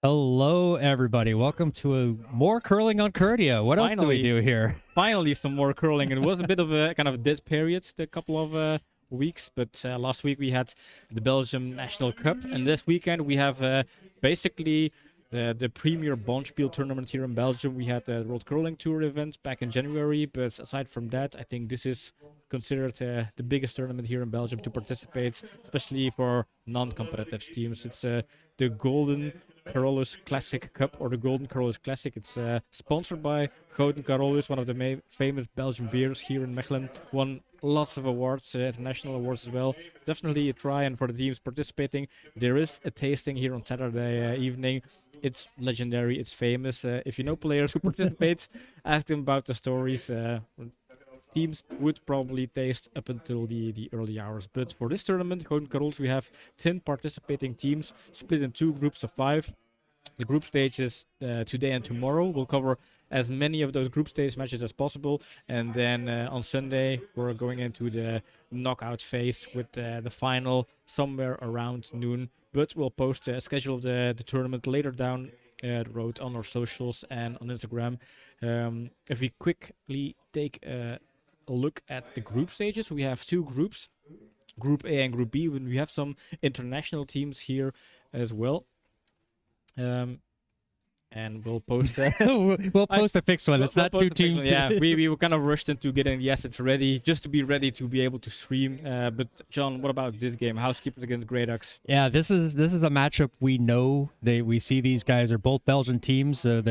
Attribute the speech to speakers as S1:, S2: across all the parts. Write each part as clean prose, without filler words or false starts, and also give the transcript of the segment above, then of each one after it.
S1: Hello, everybody. Welcome to more curling on Curdia. What else do we do here?
S2: Finally, some more curling. It was a bit of a kind of dead period, the couple of weeks, but last week we had the Belgium National Cup, and this weekend we have basically the premier Bonspiel tournament here in Belgium. We had the World Curling Tour event back in January, but aside from that, I think this is considered the biggest tournament here in Belgium to participate, especially for non-competitive teams. It's the Gouden Carolus Classic Cup, or the Gouden Carolus Classic. It's sponsored by Gouden Carolus, one of the famous Belgian beers here in Mechelen. Won lots of awards, international awards as well. Definitely a try, and for the teams participating, there is a tasting here on Saturday evening. It's legendary, it's famous. If you know players who participate, ask them about the stories. Teams would probably taste up until the early hours. But for this tournament, Gouden Carolus, we have 10 participating teams split in 2 groups of 5. The group stages today and tomorrow. We'll cover as many of those group stage matches as possible. And then on Sunday, we're going into the knockout phase with the final somewhere around noon. But we'll post a schedule of the tournament later down the road on our socials and on Instagram. If we quickly take a look at the group stages, we have 2 groups, Group A and Group B. When we have some international teams here as well. And we'll post
S1: we'll post a fixed one. It's not 2 teams.
S2: Yeah, we were kind of rushed into getting the assets ready just to be ready to be able to stream. But John, what about this game? Housekeepers against Grey Ducks.
S1: Yeah, this is a matchup we know. We see these guys are both Belgian teams. So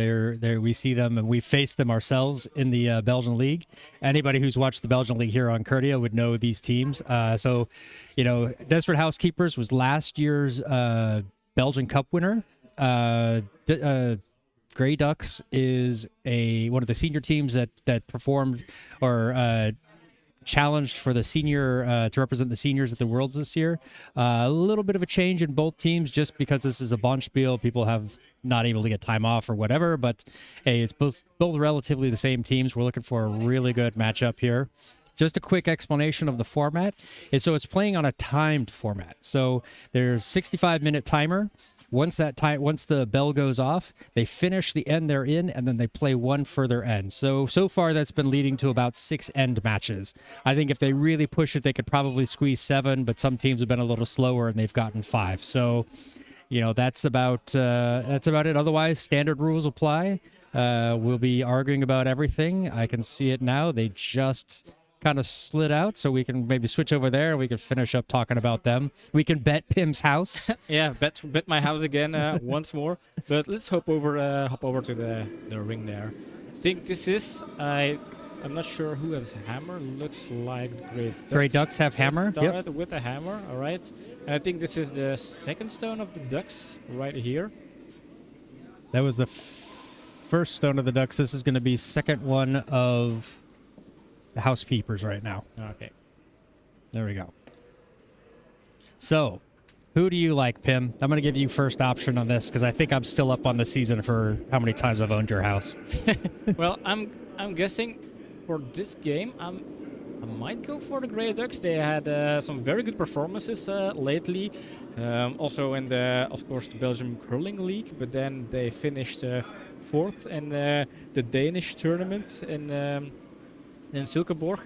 S1: we see them and we faced them ourselves in the Belgian League. Anybody who's watched the Belgian League here on Curdia would know these teams. So, Desperate Housekeepers was last year's Belgian Cup winner. Grey Ducks is one of the senior teams that performed or challenged for the senior to represent the seniors at the Worlds this year. A little bit of a change in both teams just because this is a Bonspiel. People have not able to get time off or whatever, but hey, it's both relatively the same teams. We're looking for a really good matchup here. Just a quick explanation of the format. It's playing on a timed format. So there's 65-minute timer. Once the bell goes off, they finish the end they're in, and then they play one further end. So far, that's been leading to about 6 end matches. I think if they really push it, they could probably squeeze 7, but some teams have been a little slower, and they've gotten 5. So, that's about it. Otherwise, standard rules apply. We'll be arguing about everything. I can see it now. They just kind of slid out, so we can maybe switch over there and we can finish up talking about them. We can bet Pim's house.
S2: Yeah, bet my house again once more. But let's hop over to the ring there. I think this is I'm not sure who has hammer. Looks like
S1: Grey Ducks have hammer.
S2: Yep. With a hammer. All right, and I think this is the second stone of the Ducks right here.
S1: That was the first stone of the Ducks. This is going to be second one of the Housekeepers right now.
S2: Okay.
S1: There we go. So, who do you like, Pim? I'm going to give you first option on this because I think I'm still up on the season for how many times I've owned your house.
S2: Well, I'm guessing for this game, I might go for the Grey Ducks. They had some very good performances lately. Also in of course, the Belgium Curling League, but then they finished 4th in the Danish tournament in Silkeborg.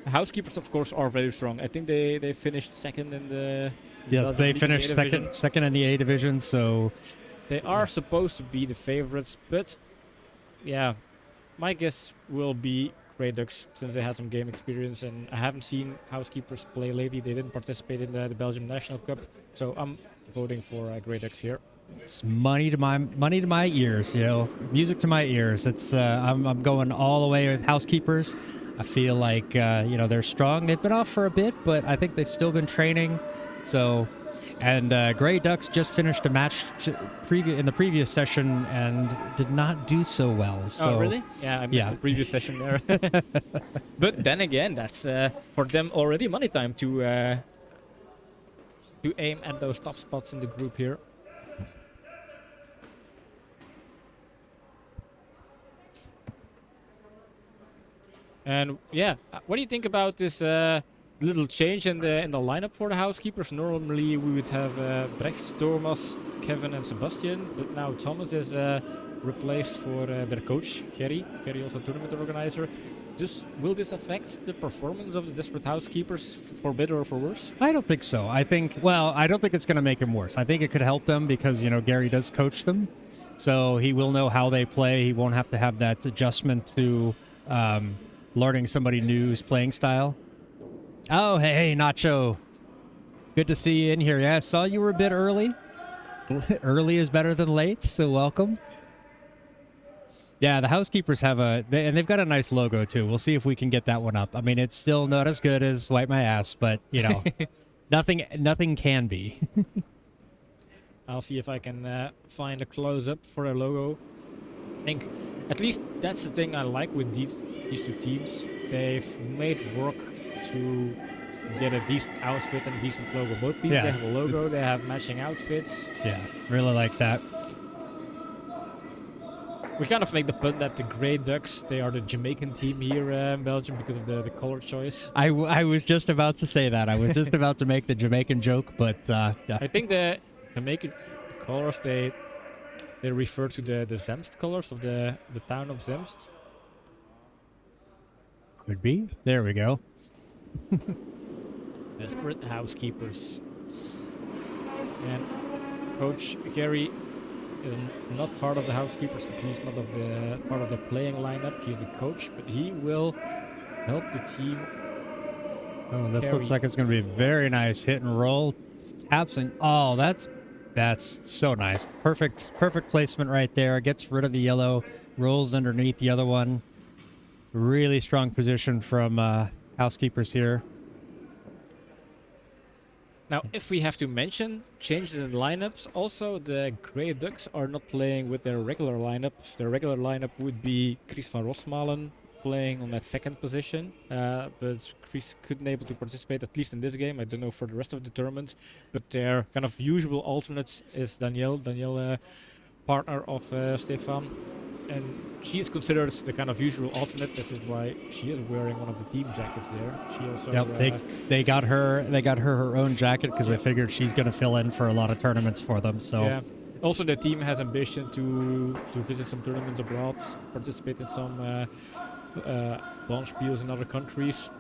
S2: The Housekeepers, of course, are very strong. I think they finished 2nd in the
S1: yes, they finished second in the A division. So
S2: they are supposed to be the favorites, but yeah, my guess will be Grey Ducks since they have some game experience, and I haven't seen Housekeepers play lately. They didn't participate in the Belgium National Cup, so I'm voting for Grey Ducks here.
S1: It's money to my ears, music to my ears. It's I'm going all the way with Housekeepers. I feel like they're strong. They've been off for a bit, but I think they've still been training. So, and Grey Ducks just finished a match in the previous session and did not do so well. So,
S2: oh, really? Yeah, I missed the previous session there. But then again, that's for them already money time to aim at those top spots in the group here. And yeah, what do you think about this little change in the lineup for the Housekeepers? Normally we would have Brecht, Thomas, Kevin and Sebastian, but now Thomas is replaced for their coach, Gerry. Gerry also tournament organizer. Will this affect the performance of the Desperate Housekeepers for better or for worse?
S1: I don't think so. I don't think it's going to make him worse. I think it could help them because, Gary does coach them. So he will know how they play. He won't have to have that adjustment to learning somebody new's playing style. Oh, hey, Nacho. Good to see you in here. Yeah, I saw you were a bit early. Early is better than late, so welcome. Yeah, the Housekeepers have and they've got a nice logo too. We'll see if we can get that one up. I mean, it's still not as good as Wipe My Ass, but nothing can be.
S2: I'll see if I can find a close-up for a logo. I think at least that's the thing I like with these two teams. They've made work to get a decent outfit and a decent logo. Both teams, they have a logo, they have matching outfits.
S1: Yeah, really like that.
S2: We kind of make the pun that the Grey Ducks, they are the Jamaican team here in Belgium because of the color choice.
S1: I was just about to say that. I was just about to make the Jamaican joke, but yeah.
S2: I think the Jamaican colors, they refer to the Zemst colors of the town of Zemst.
S1: Could be. There we go.
S2: Desperate Housekeepers. And Coach Gerry is not part of the Housekeepers, at least not of the part of the playing lineup. He's the coach, but he will help the team.
S1: Oh, this looks like it's going to be a very nice hit and roll. Taps and that's so nice. Perfect placement right there. Gets rid of the yellow, rolls underneath the other one. Really strong position from Housekeepers here.
S2: Now, if we have to mention changes in lineups, also the Grey Ducks are not playing with their regular lineup. Their regular lineup would be Chris van Rosmalen playing on that second position, but Chris couldn't able to participate, at least in this game. I don't know for the rest of the tournament, but their kind of usual alternates is Danielle, partner of Stefan, and she is considered the kind of usual alternate. This is why she is wearing one of the team jackets there. She also
S1: they got her her own jacket because they figured she's going to fill in for a lot of tournaments for them. So
S2: yeah. Also, the team has ambition to visit some tournaments abroad, participate in some Bonspiels in other countries.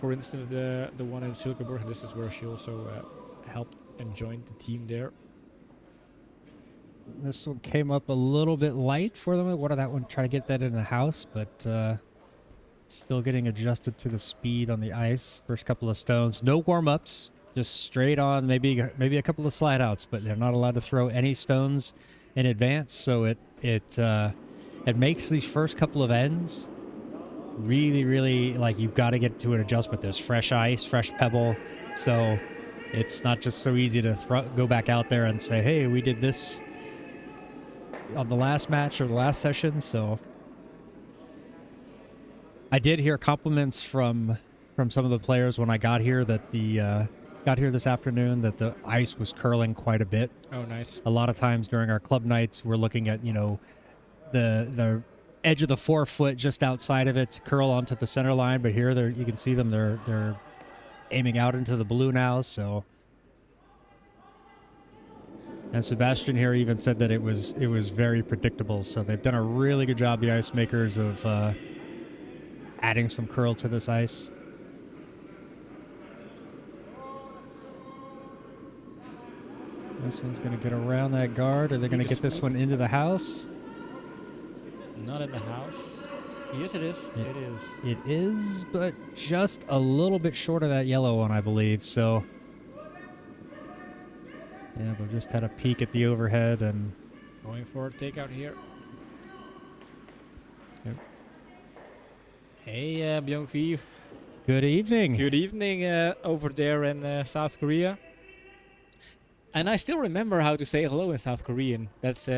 S2: For instance, the one in Silkeborg. This is where she also helped and joined the team there.
S1: This one came up a little bit light for them. What did that one try to get that in the house, but still getting adjusted to the speed on the ice. First couple of stones, no warm-ups, just straight on. Maybe a couple of slide outs, but they're not allowed to throw any stones in advance. So it makes these first couple of ends really like you've got to get to an adjustment. There's fresh ice, fresh pebble, so it's not just so easy to go back out there and say, hey, we did this on the last match or the last session. So I did hear compliments from some of the players when I got here that got here this afternoon that the ice was curling quite a bit.
S2: Oh, nice.
S1: A lot of times during our club nights, we're looking at, the edge of the 4 foot just outside of it to curl onto the center line. But here you can see them, they're aiming out into the blue now. So, and Sebastian here even said that it was very predictable. So they've done a really good job, the ice makers, of adding some curl to this ice. This one's going to get around that guard. Are they going to get this one into the house?
S2: Not in the house. Yes, it is. It is.
S1: It is, but just a little bit short of that yellow one, I believe. So, yeah, we just had a peek at the overhead and
S2: going for a takeout here.
S1: Yep.
S2: Hey, Byung-Hee.
S1: Good evening.
S2: Good evening over there in South Korea. And I still remember how to say hello in South Korean. That's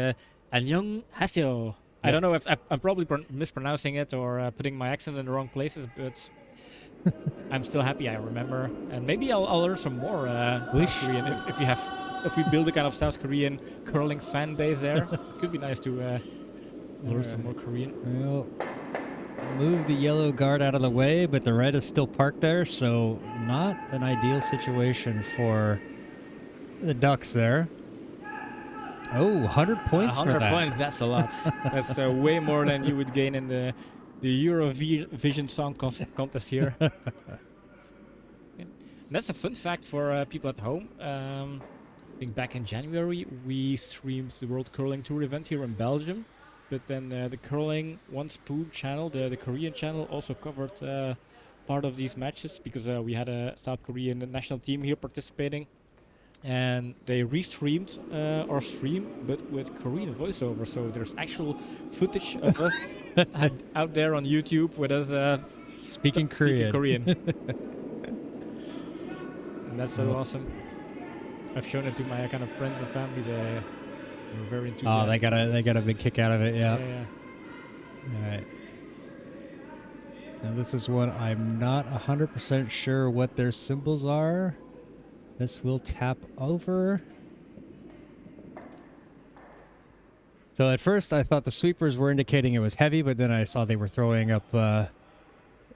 S2: 안녕 하세요. I don't know if I'm probably mispronouncing it or putting my accent in the wrong places, but I'm still happy I remember. And maybe I'll learn some more South Korean if we build a kind of South Korean curling fan base there. It could be nice to learn some more Korean.
S1: Well, move the yellow guard out of the way, but the red is still parked there, so not an ideal situation for the Ducks there. Oh, 100 points for
S2: 100
S1: that.
S2: points, that's a lot. That's way more than you would gain in the Eurovision Song Contest here. Yeah. That's a fun fact for people at home. I think back in January, we streamed the World Curling Tour event here in Belgium. But then the Curling One Spoon channel, the Korean channel, also covered part of these matches because we had a South Korean national team here participating. And they restreamed our stream, but with Korean voiceover. So there's actual footage of us out there on YouTube with us
S1: speaking Korean.
S2: And that's so awesome. I've shown it to my kind of friends and family. They were very enthusiastic.
S1: Oh, they got a big kick out of it. Yeah.
S2: Yeah.
S1: All right. And this is one I'm not 100% sure what their symbols are. This will tap over. So at first I thought the sweepers were indicating it was heavy, but then I saw they were throwing up a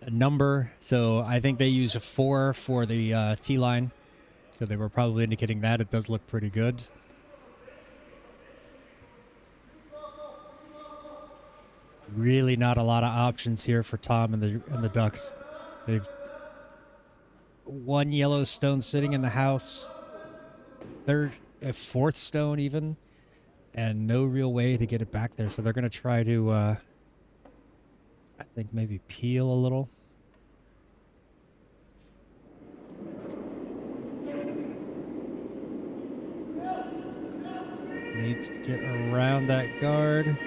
S1: number. So I think they use a 4 for the T line. So they were probably indicating that. It does look pretty good. Really not a lot of options here for Tom and the Ducks. They've one yellow stone sitting in the house, a fourth stone even, and no real way to get it back there. So they're going to try to, I think maybe peel a little. Needs to get around that guard.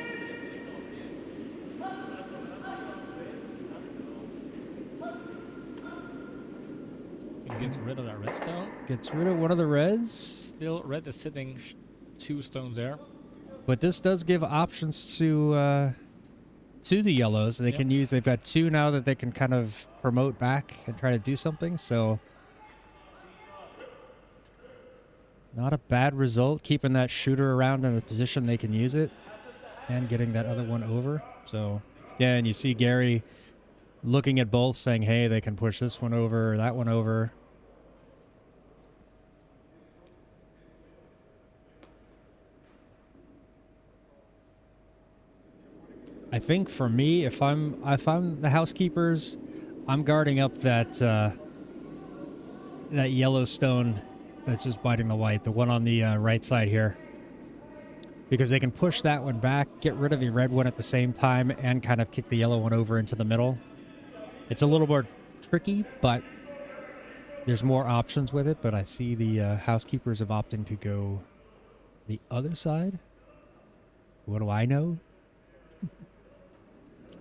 S2: Gets rid of that red stone.
S1: Gets rid of one of the reds.
S2: Still, red is sitting 2 stones there.
S1: But this does give options to the yellows. They can use. They've got 2 now that they can kind of promote back and try to do something. So not a bad result. Keeping that shooter around in a position they can use it, and getting that other one over. So yeah, and you see Gary looking at both, saying, "Hey, they can push this one over, that one over." I think for me, if I'm the Housekeepers, I'm guarding up that yellow stone that's just biting the white, the one on the right side here, because they can push that one back, get rid of the red one at the same time, and kind of kick the yellow one over into the middle. It's a little more tricky, but there's more options with it. But I see the Housekeepers of opting to go the other side. What do I know?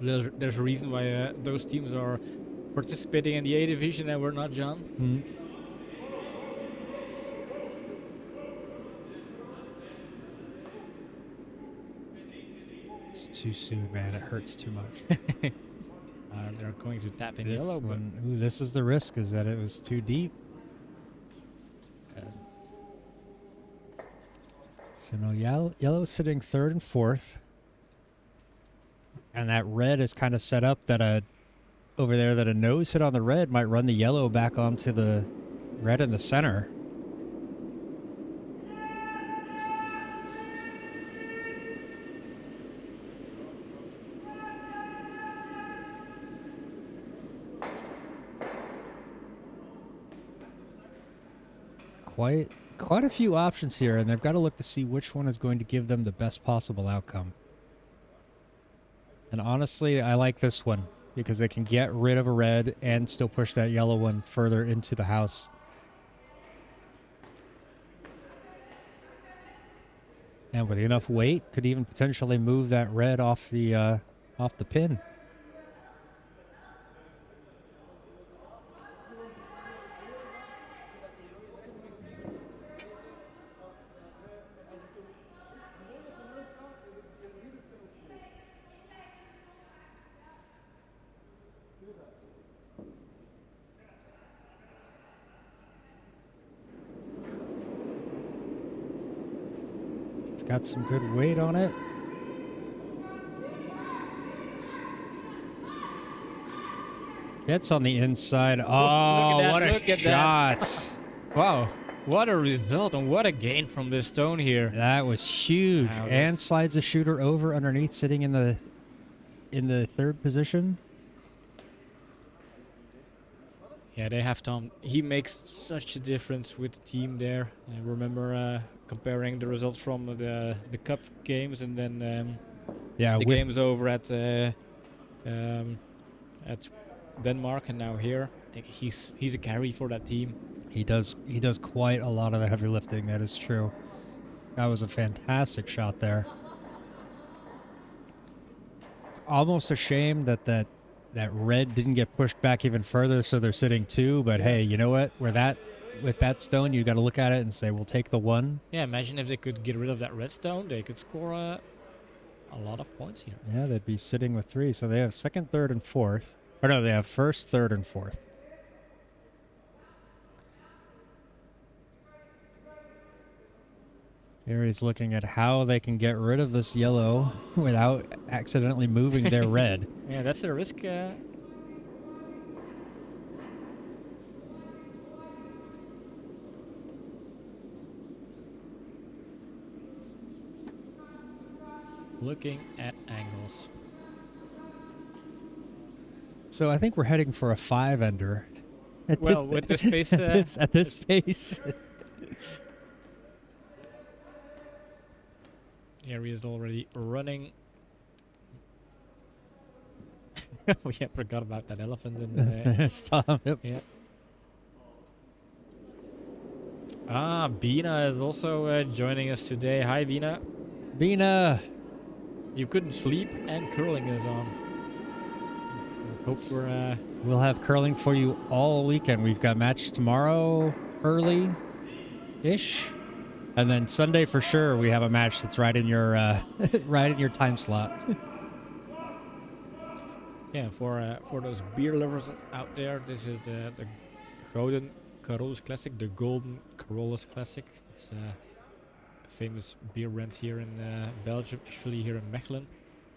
S2: There's a reason why those teams are participating in the A division and we're not, John.
S1: Mm-hmm. It's too soon, man. It hurts too much.
S2: They're going to tap in
S1: This
S2: yellow.
S1: one, this is the risk, is that it was too deep. So no, yellow is sitting 3rd and 4th. And that red is kind of set up that over there that a nose hit on the red might run the yellow back onto the red in the center. Quite a few options here, and they've got to look to see which one is going to give them the best possible outcome. And honestly, I like this one because they can get rid of a red and still push that yellow one further into the house. And with enough weight, could even potentially move that red off the pin. It's got some good weight on it. It's on the inside. Oh, what a shot.
S2: Wow. What a result and what a gain from this stone here.
S1: That was huge.
S2: Wow,
S1: And slides the shooter over underneath, sitting in the third position.
S2: Yeah, they have Tom. He makes such a difference with the team there. I remember comparing the results from the cup games and then
S1: Yeah,
S2: the games over at Denmark and now here. I think he's a carry for that team.
S1: he does quite a lot of the heavy lifting. That is true. That was a fantastic shot there. It's almost a shame that red didn't get pushed back even further, so they're sitting 2. But hey, you know what? With that stone, you got to look at it and say, we'll take the 1.
S2: Yeah, imagine if they could get rid of that red stone, they could score a lot of points here.
S1: Yeah, they'd be sitting with 3. So they have second, third, and fourth. Or no, they have first, third, and fourth. Here he's looking at how they can get rid of this yellow without accidentally moving their red.
S2: Yeah, that's the risk. Looking at angles.
S1: So I think we're heading for a 5-ender.
S2: Well, with this pace,
S1: at this pace.
S2: Here he is already running. We forgot about that elephant in the
S1: Stop. Yep.
S2: yeah. Bina is also joining us today. Hi, Bina.
S1: Bina.
S2: You couldn't sleep, and curling is on. Hope
S1: We'll have curling for you all weekend. We've got match tomorrow early-ish. And then Sunday for sure we have a match that's right in your right in your time slot.
S2: Yeah, for those beer lovers out there, this is the Gouden Carolus Classic, the Golden Carolus Classic. It's a famous beer brand here in Belgium, actually here in Mechelen.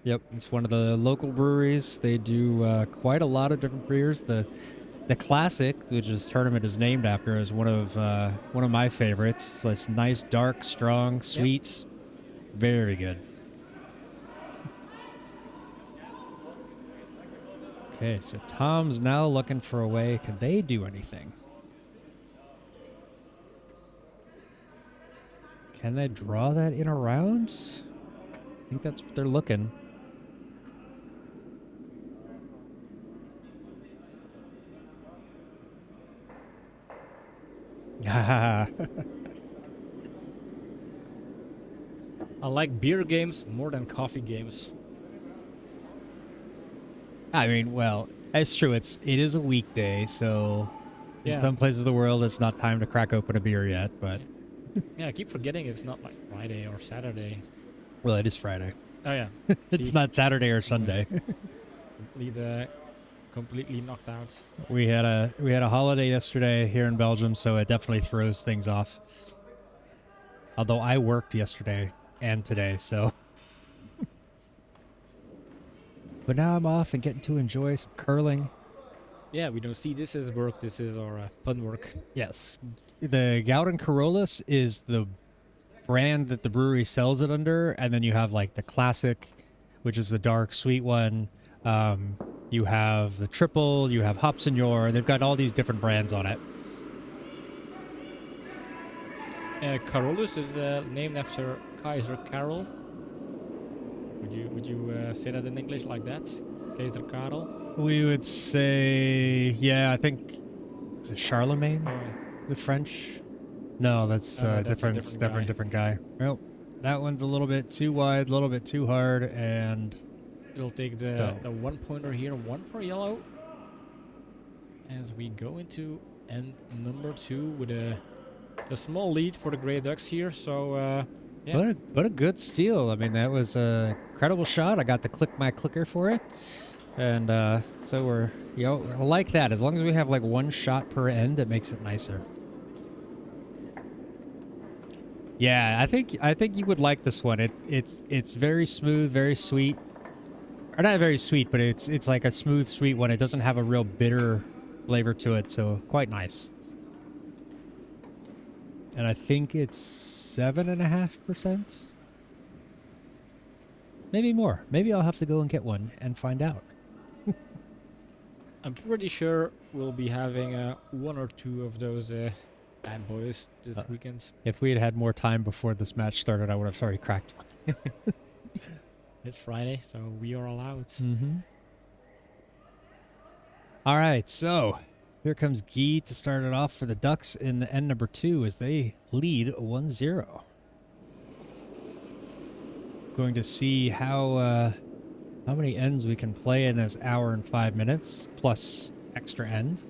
S1: Yep, it's one of the local breweries. They do quite a lot of different beers. The classic, which this tournament is named after, is one of my favorites. It's nice, dark, strong, sweet, very good. Okay, so Tom's now looking for a way. Can they do anything? Can they draw that in a round? I think that's what they're looking.
S2: I like beer games more than coffee games.
S1: I mean, well, it's true. It is a weekday, so in
S2: Yeah.
S1: some places of the world, it's not time to crack open a beer yet. But
S2: Yeah, I keep forgetting it's not like Friday or Saturday.
S1: well, it is Friday.
S2: Oh yeah,
S1: It's
S2: See?
S1: not Saturday or Sunday.
S2: Completely knocked out.
S1: We had a holiday yesterday here in Belgium, so it definitely throws things off. Although I worked yesterday and today, so. But now I'm off and getting to enjoy some curling.
S2: Yeah, we don't see this as work. This is our fun work.
S1: Yes. The Gouden Carolus is the brand that the brewery sells it under, and then you have like the classic, which is the dark, sweet one. You have the triple, you have Hop Senior. They've got all these different brands on it.
S2: Carolus is named after Kaiser Karol. Would you say that in English like that? Kaiser Karol?
S1: We would say, yeah, I think, is it Charlemagne,
S2: Oh,
S1: the French? No, that's
S2: that's a
S1: different guy. Well, that one's a little bit too wide, a little bit too hard, and
S2: We'll take the 1-pointer here, 1 for yellow. As we go into end number 2 with a small lead for the Grey Ducks here. So, yeah.
S1: What a good steal. I mean, that was a incredible shot. I got to click my clicker for it. And so we're, I like that. As long as we have like one shot per end, it makes it nicer. Yeah, I think you would like this one. It's very smooth, very sweet. Or not very sweet, but it's like a smooth, sweet one. It doesn't have a real bitter flavor to it, so quite nice. And I think it's 7.5%. Maybe more. Maybe I'll have to go and get one and find out.
S2: I'm pretty sure we'll be having one or two of those bad boys this weekend.
S1: If we had had more time before this match started, I would have already cracked one.
S2: It's Friday, so we are allowed.
S1: Mm-hmm. All right, so here comes Guy to start it off for the Ducks in the end number 2 as they lead 1-0. Going to see how many ends we can play in this hour and 5 minutes plus extra end.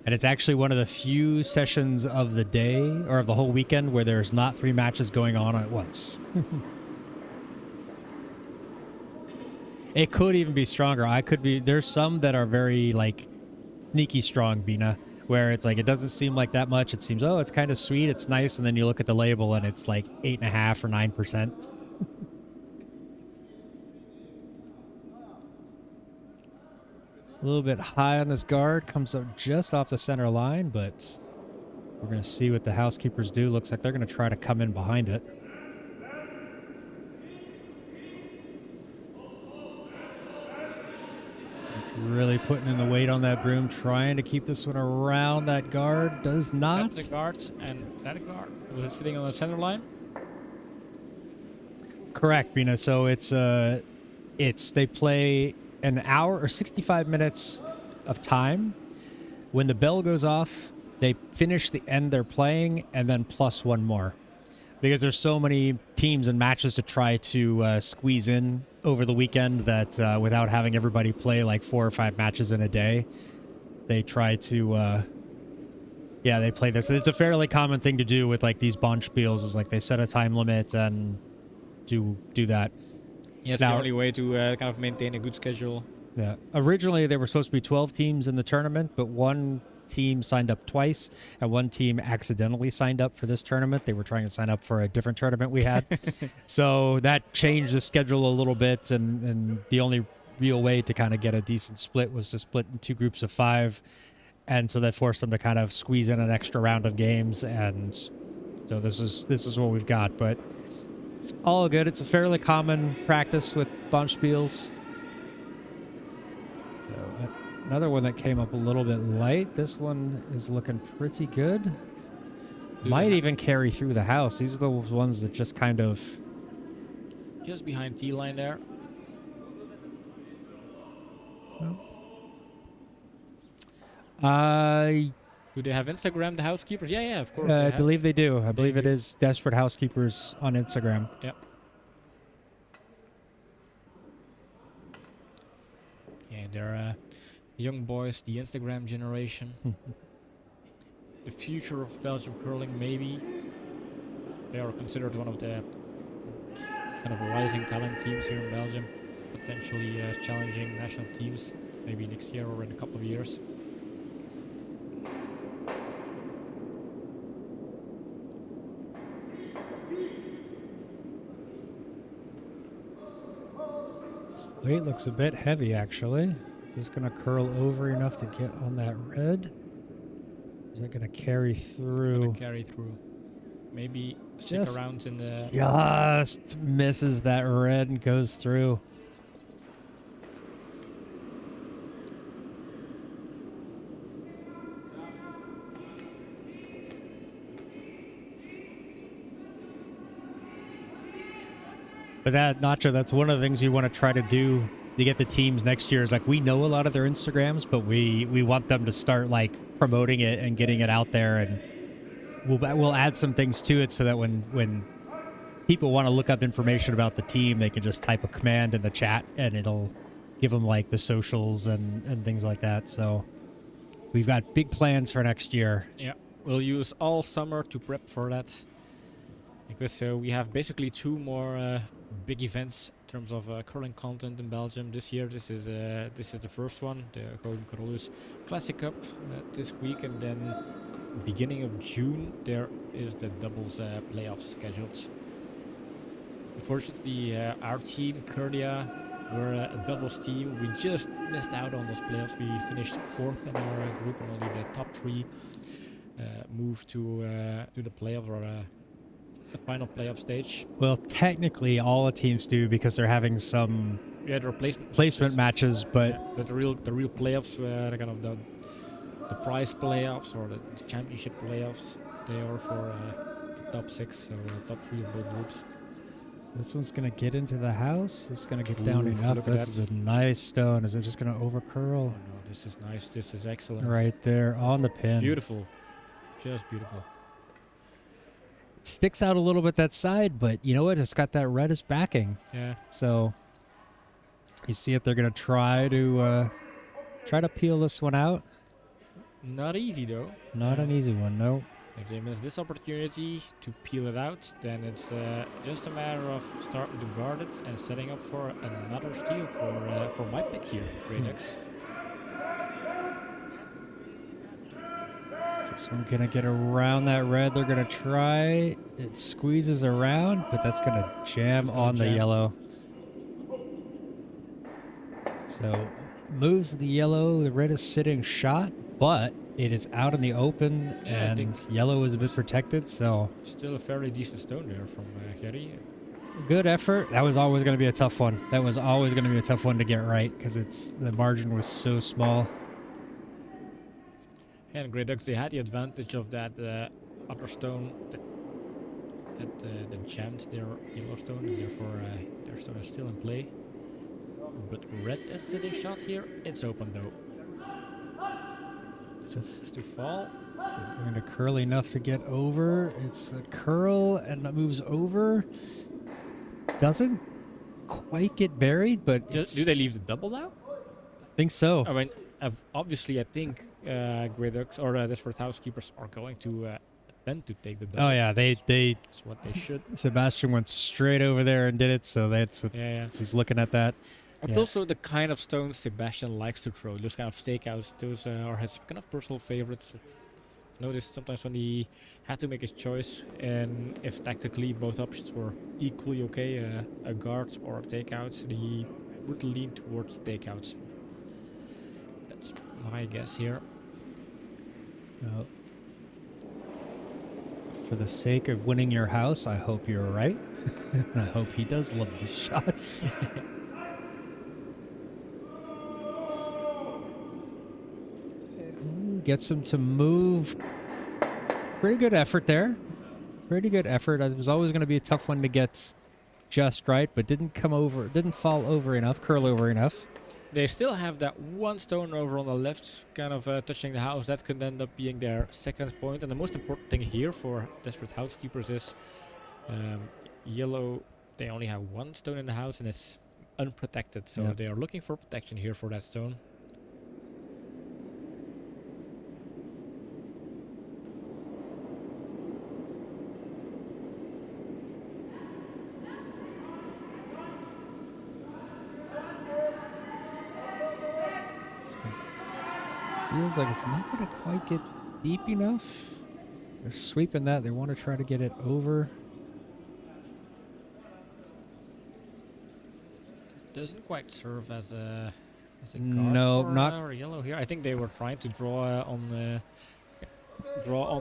S1: And it's actually one of the few sessions of the day or of the whole weekend where there's not 3 matches going on at once. It could even be stronger. There's some that are very like sneaky strong, Bina, where it's like it doesn't seem like that much. It seems, oh, it's kind of sweet, it's nice, and then you look at the label and it's like 8.5 or 9%. A little bit high on this guard, comes up just off the center line, but we're going to see what the Housekeepers do. Looks like they're going to try to come in behind it. Really putting in the weight on that broom, trying to keep this one around that guard. Does not.
S2: That's the guards and that guard. Was it sitting on the center line?
S1: Correct, Bina. So they play an hour or 65 minutes of time. When the bell goes off, they finish the end they're playing and then plus one more. Because there's so many teams and matches to try to squeeze in over the weekend that without having everybody play like 4 or 5 matches in a day, they try to, they play this. It's a fairly common thing to do with like these Bonspiels is like they set a time limit and do that.
S2: Yeah, it's the only way to kind of maintain a good schedule.
S1: Yeah. Originally, there were supposed to be 12 teams in the tournament, but one team signed up twice, and one team accidentally signed up for this tournament. They were trying to sign up for a different tournament we had. So that changed the schedule a little bit, and the only real way to kind of get a decent split was to split in 2 groups of 5. And so that forced them to kind of squeeze in an extra round of games, and so this is what we've got. But it's all good. It's a fairly common practice with Bonspiels. Another one that came up a little bit light. This one is looking pretty good. Might even carry through the house. These are the ones that just kind of...
S2: Just behind T-line there. Do they have Instagram, the Housekeepers? Yeah, of course.
S1: I believe they do. I believe it is Desperate Housekeepers on Instagram.
S2: Yeah. Yeah, they're young boys, the Instagram generation. The future of Belgium curling, maybe. They are considered one of the kind of rising talent teams here in Belgium. Potentially challenging national teams, maybe next year or in a couple of years.
S1: Weight looks a bit heavy, actually. Just going to curl over enough to get on that red. Is that going to carry through?
S2: Going to carry through. Maybe stick around in the...
S1: Just misses that red and goes through. But that, Nacho, that's one of the things we want to try to do to get the teams next year is like we know a lot of their Instagrams, but we want them to start like promoting it and getting it out there, and we'll add some things to it so that when people want to look up information about the team, they can just type a command in the chat and it'll give them like the socials and things like that. So we've got big plans for next year.
S2: Yeah, we'll use all summer to prep for that. Because we have basically 2 more big events in terms of curling content in Belgium this year. This is the first one, the Gouden Carolus Classic Cup this week, and then beginning of June there is the doubles playoffs scheduled. Unfortunately, our team, Kurdia, we're a doubles team. We just missed out on those playoffs. We finished 4th in our group and only the top 3 move to the playoff or the final playoff stage.
S1: Well, technically, all the teams do because they're having some
S2: Yeah, the
S1: placement matches, but
S2: yeah, but the real playoffs, the kind of the prize playoffs or the championship playoffs, they are for the top 6, so the top 3 of both groups.
S1: this one's going to get into the house. It's going to get down
S2: Oof,
S1: enough.
S2: look at
S1: This is
S2: that.
S1: a nice stone. Is it just going to overcurl?
S2: Oh no, this is nice. This is excellent.
S1: Right there on the pin.
S2: Beautiful. Just beautiful.
S1: It sticks out a little bit that side, but you know what? It's got that red as backing.
S2: Yeah.
S1: So you see if they're going to try to peel this one out.
S2: Not easy though.
S1: Not an easy one, no.
S2: If they miss this opportunity to peel it out, then it's just a matter of starting to guard it and setting up for another steal for my pick here, Grey Ducks.
S1: Is this one gonna get around that red? They're gonna try. It squeezes around, but that's gonna jam on the yellow. So moves the yellow. The red is sitting shot, but it is out in the open,
S2: Yeah, I think
S1: and yellow is a bit protected. So
S2: still a fairly decent stone there from Gerry.
S1: good effort. That was always gonna be a tough one. That was always gonna be a tough one to get right because the margin was so small.
S2: And Grey Ducks, they had the advantage of that other stone that jammed their yellow stone, and therefore their stone is still in play. But red is sitting shot here. It's open though. Just to fall.
S1: Is it going to curl enough to get over? It's a curl and it moves over. Doesn't quite get buried, but
S2: Do they leave the double now?
S1: I think so.
S2: I mean, obviously, I think Grey Ducks or Desperate Housekeepers are going to attempt to take the double.
S1: Oh yeah, they
S2: That's what they should.
S1: Sebastian went straight over there and did it, so that's what
S2: Yeah.
S1: he's looking at that.
S2: It's
S1: Yeah.
S2: also the kind of stones Sebastian likes to throw. Those kind of stakeouts. Those are his kind of personal favorites. Noticed sometimes when he had to make his choice, and if tactically both options were equally okay, a guard or a takeout, he would lean towards takeouts. That's my guess here.
S1: Well, for the sake of winning your house, I hope you're right. And I hope he does love these shots. Gets him to move. Pretty good effort there. Pretty good effort. It was always going to be a tough one to get just right, but didn't fall over enough, curl over enough.
S2: They still have that one stone over on the left, kind of touching the house. That could end up being their second point. And the most important thing here for Desperate Housekeepers is yellow. They only have one stone in the house, and it's unprotected. So they are looking for protection here for that stone.
S1: Feels like it's not going to quite get deep enough. They're sweeping that. They want to try to get it over.
S2: Doesn't quite serve as a guard
S1: No,
S2: for
S1: not
S2: our yellow here. I think they were trying to draw on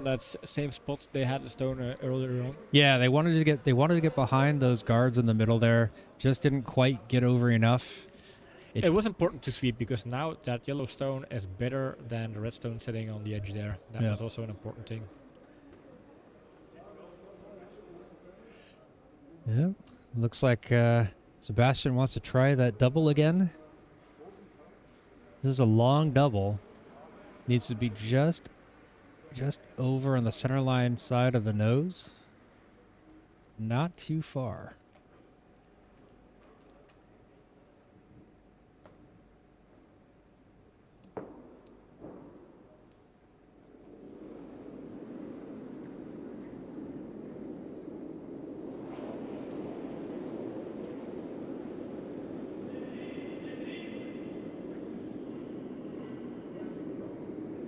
S2: that same spot they had the stone earlier on.
S1: Yeah, they wanted to get behind those guards in the middle there. Just didn't quite get over enough.
S2: It was important to sweep because now that yellow stone is better than the red stone sitting on the edge there. That was also an important thing.
S1: Yeah, looks like Sebastian wants to try that double again. This is a long double. Needs to be just over on the center line side of the nose. Not too far.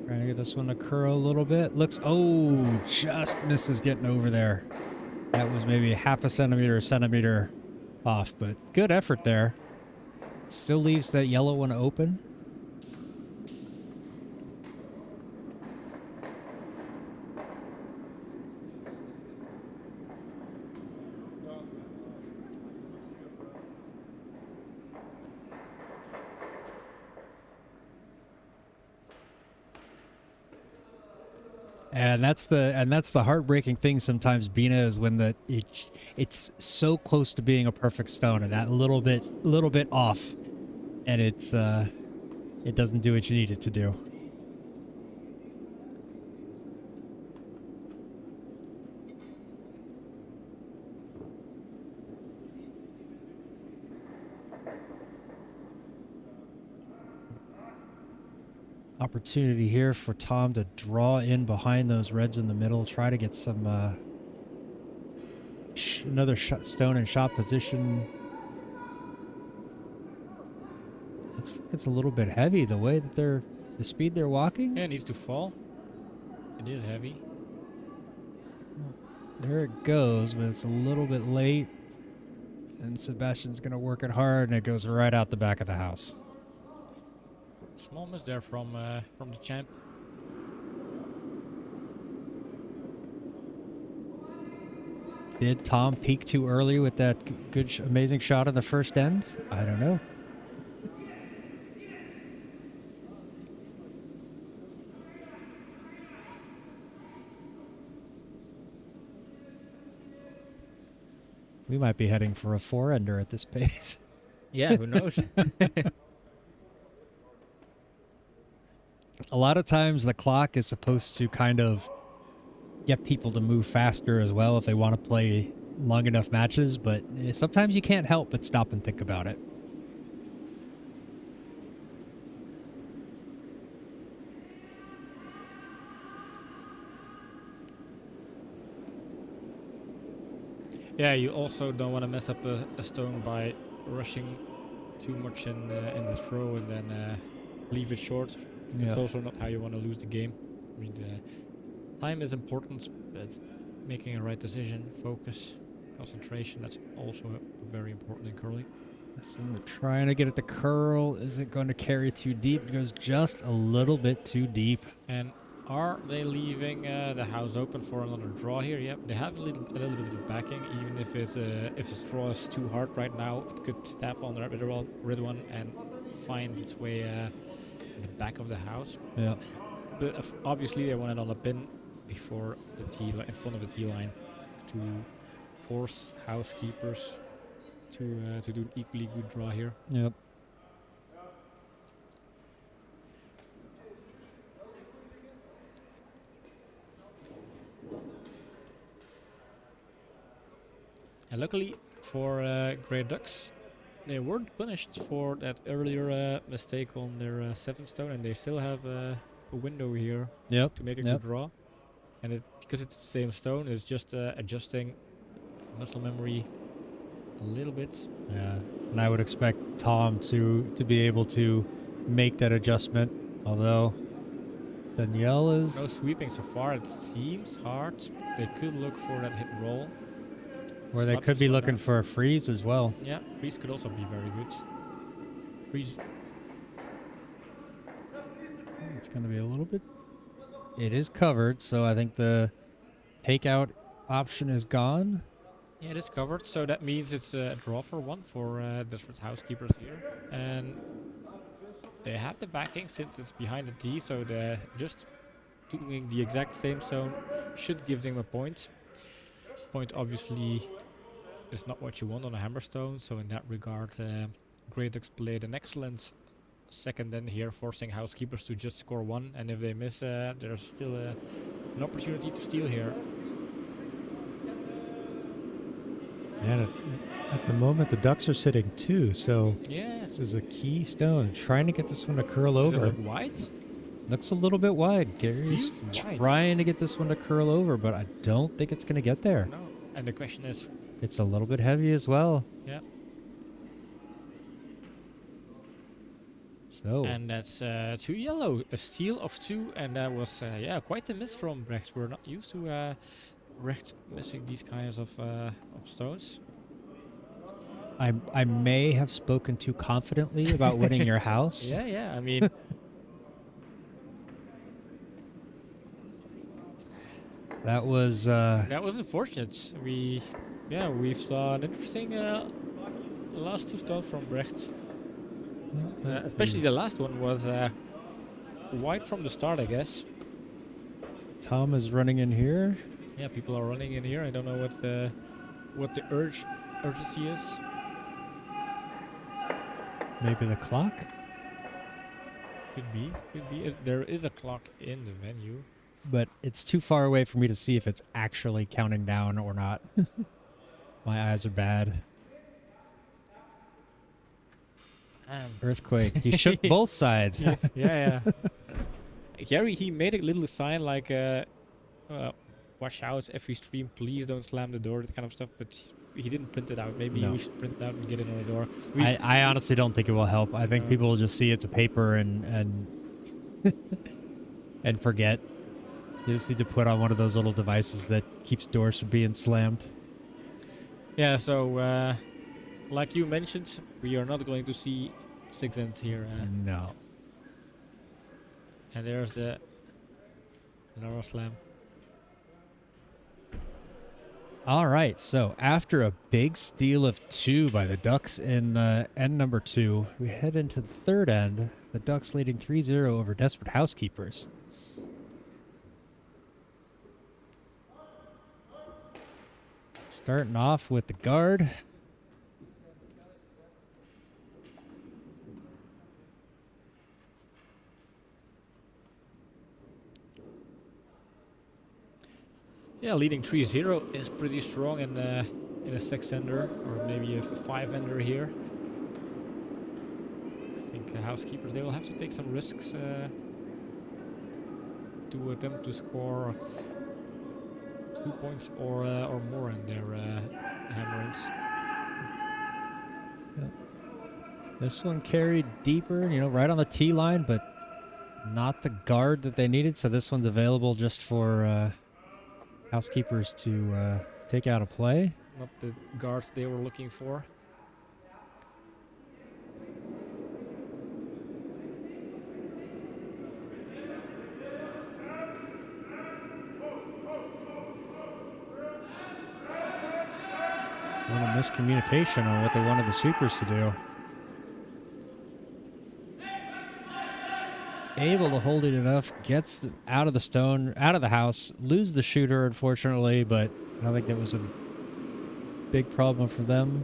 S1: Trying to get this one to curl a little bit. Looks, just misses getting over there. That was maybe half a centimeter off, but good effort there. Still leaves that yellow one open. And that's the heartbreaking thing sometimes, Bina, is when it's so close to being a perfect stone and that little bit off, and it doesn't do what you need it to do. Opportunity here for Tom to draw in behind those reds in the middle, try to get some another stone in shot position. Looks like it's a little bit heavy the way that the speed they're walking.
S2: Yeah, it needs to fall. It is heavy.
S1: There it goes, but it's a little bit late. And Sebastian's gonna work it hard, and it goes right out the back of the house.
S2: Small miss there from the champ.
S1: Did Tom peak too early with that amazing shot on the first end? I don't know. We might be heading for a 4-ender at this pace.
S2: Yeah, who knows?
S1: A lot of times the clock is supposed to kind of get people to move faster as well if they want to play long enough matches, but sometimes you can't help but stop and think about it.
S2: Yeah, you also don't want to mess up a stone by rushing too much in the throw and then leave it short.
S1: Yeah.
S2: It's also not how you want to lose the game. I mean, time is important, but making a right decision, focus, concentration, that's also very important in curling.
S1: So we're trying to get it to curl. Isn't going to carry too deep. It goes just a little bit too deep.
S2: And are they leaving the house open for another draw here? Yep, they have a little bit of backing. Even if the straw is too hard right now, it could tap on the red one and find its way in the back of the house.
S1: Yeah.
S2: But obviously they want it on a pin before the tee in front of the tee line to force Housekeepers to do an equally good draw here.
S1: Yep.
S2: And luckily for Grey Ducks, they weren't punished for that earlier mistake on their 7th stone, and they still have a window here to make a good draw. And because it's the same stone, it's just adjusting muscle memory a little bit.
S1: Yeah, and I would expect Tom to be able to make that adjustment, although Danielle is...
S2: No sweeping so far. It seems hard. They could look for that hit roll.
S1: Or they could be looking for a freeze as well.
S2: Yeah, freeze could also be very good. Freeze.
S1: It's going to be a little bit... It is covered, so I think the takeout option is gone.
S2: Yeah, it is covered, so that means it's a draw for one for Desperate Housekeepers here. And they have the backing since it's behind the tee, so they're just doing the exact same stone should give them a point. Point obviously is not what you want on a hammerstone, so in that regard Grey Ducks played an excellent second end here, forcing Housekeepers to just score one, and if they miss there's still an opportunity to steal here.
S1: And at the moment the Ducks are sitting 2, so
S2: yeah,
S1: this is a key stone. Trying to get this one to curl
S2: Does it
S1: over.
S2: look wide?
S1: Looks a little bit wide. Gary's
S2: Feels wide.
S1: trying to get this one to curl over, but I don't think it's going to get there.
S2: No, and the question is,
S1: It's a little bit heavy as well.
S2: yeah.
S1: So
S2: And that's 2 yellow, a steal of 2, and that was yeah, quite a miss from Brecht. We're not used to Brecht missing these kinds of stones.
S1: I may have spoken too confidently about winning your house.
S2: Yeah, I mean,
S1: That was
S2: that was unfortunate. We saw an interesting last 2 stones from Brecht. Especially the last one was wide from the start, I guess.
S1: Tom is running in here.
S2: Yeah, people are running in here. I don't know what the urgency is.
S1: Maybe the clock?
S2: Could be. There is a clock in the venue.
S1: But it's too far away for me to see if it's actually counting down or not. My eyes are bad. Earthquake. He shook both sides.
S2: Yeah. Gary, he made a little sign like, watch out if we stream, please don't slam the door, that kind of stuff, but he didn't print it out. Maybe we should print it out and get it on the door.
S1: I honestly don't think it will help. I think people will just see it's a paper and and forget. You just need to put on one of those little devices that keeps doors from being slammed.
S2: Yeah, so like you mentioned, we are not going to see 6 ends here.
S1: No.
S2: And there's the another slam.
S1: All right, so after a big steal of 2 by the Ducks in end number 2, we head into the third end. The Ducks leading 3-0 over Desperate Housekeepers. Starting off with the guard.
S2: Yeah, leading 3-0 is pretty strong in a 6-ender, or maybe a 5-ender here. I think Housekeepers, they will have to take some risks to attempt to score 2 points or more in their hammer-ins.
S1: Yep. This one carried deeper, right on the tee line, but not the guard that they needed. So this one's available just for Housekeepers to take out a play.
S2: Not the guards they were looking for.
S1: A little miscommunication on what they wanted the sweepers to do. Able to hold it enough, gets out of the house, lose the shooter, unfortunately, but I don't think that was a big problem for them.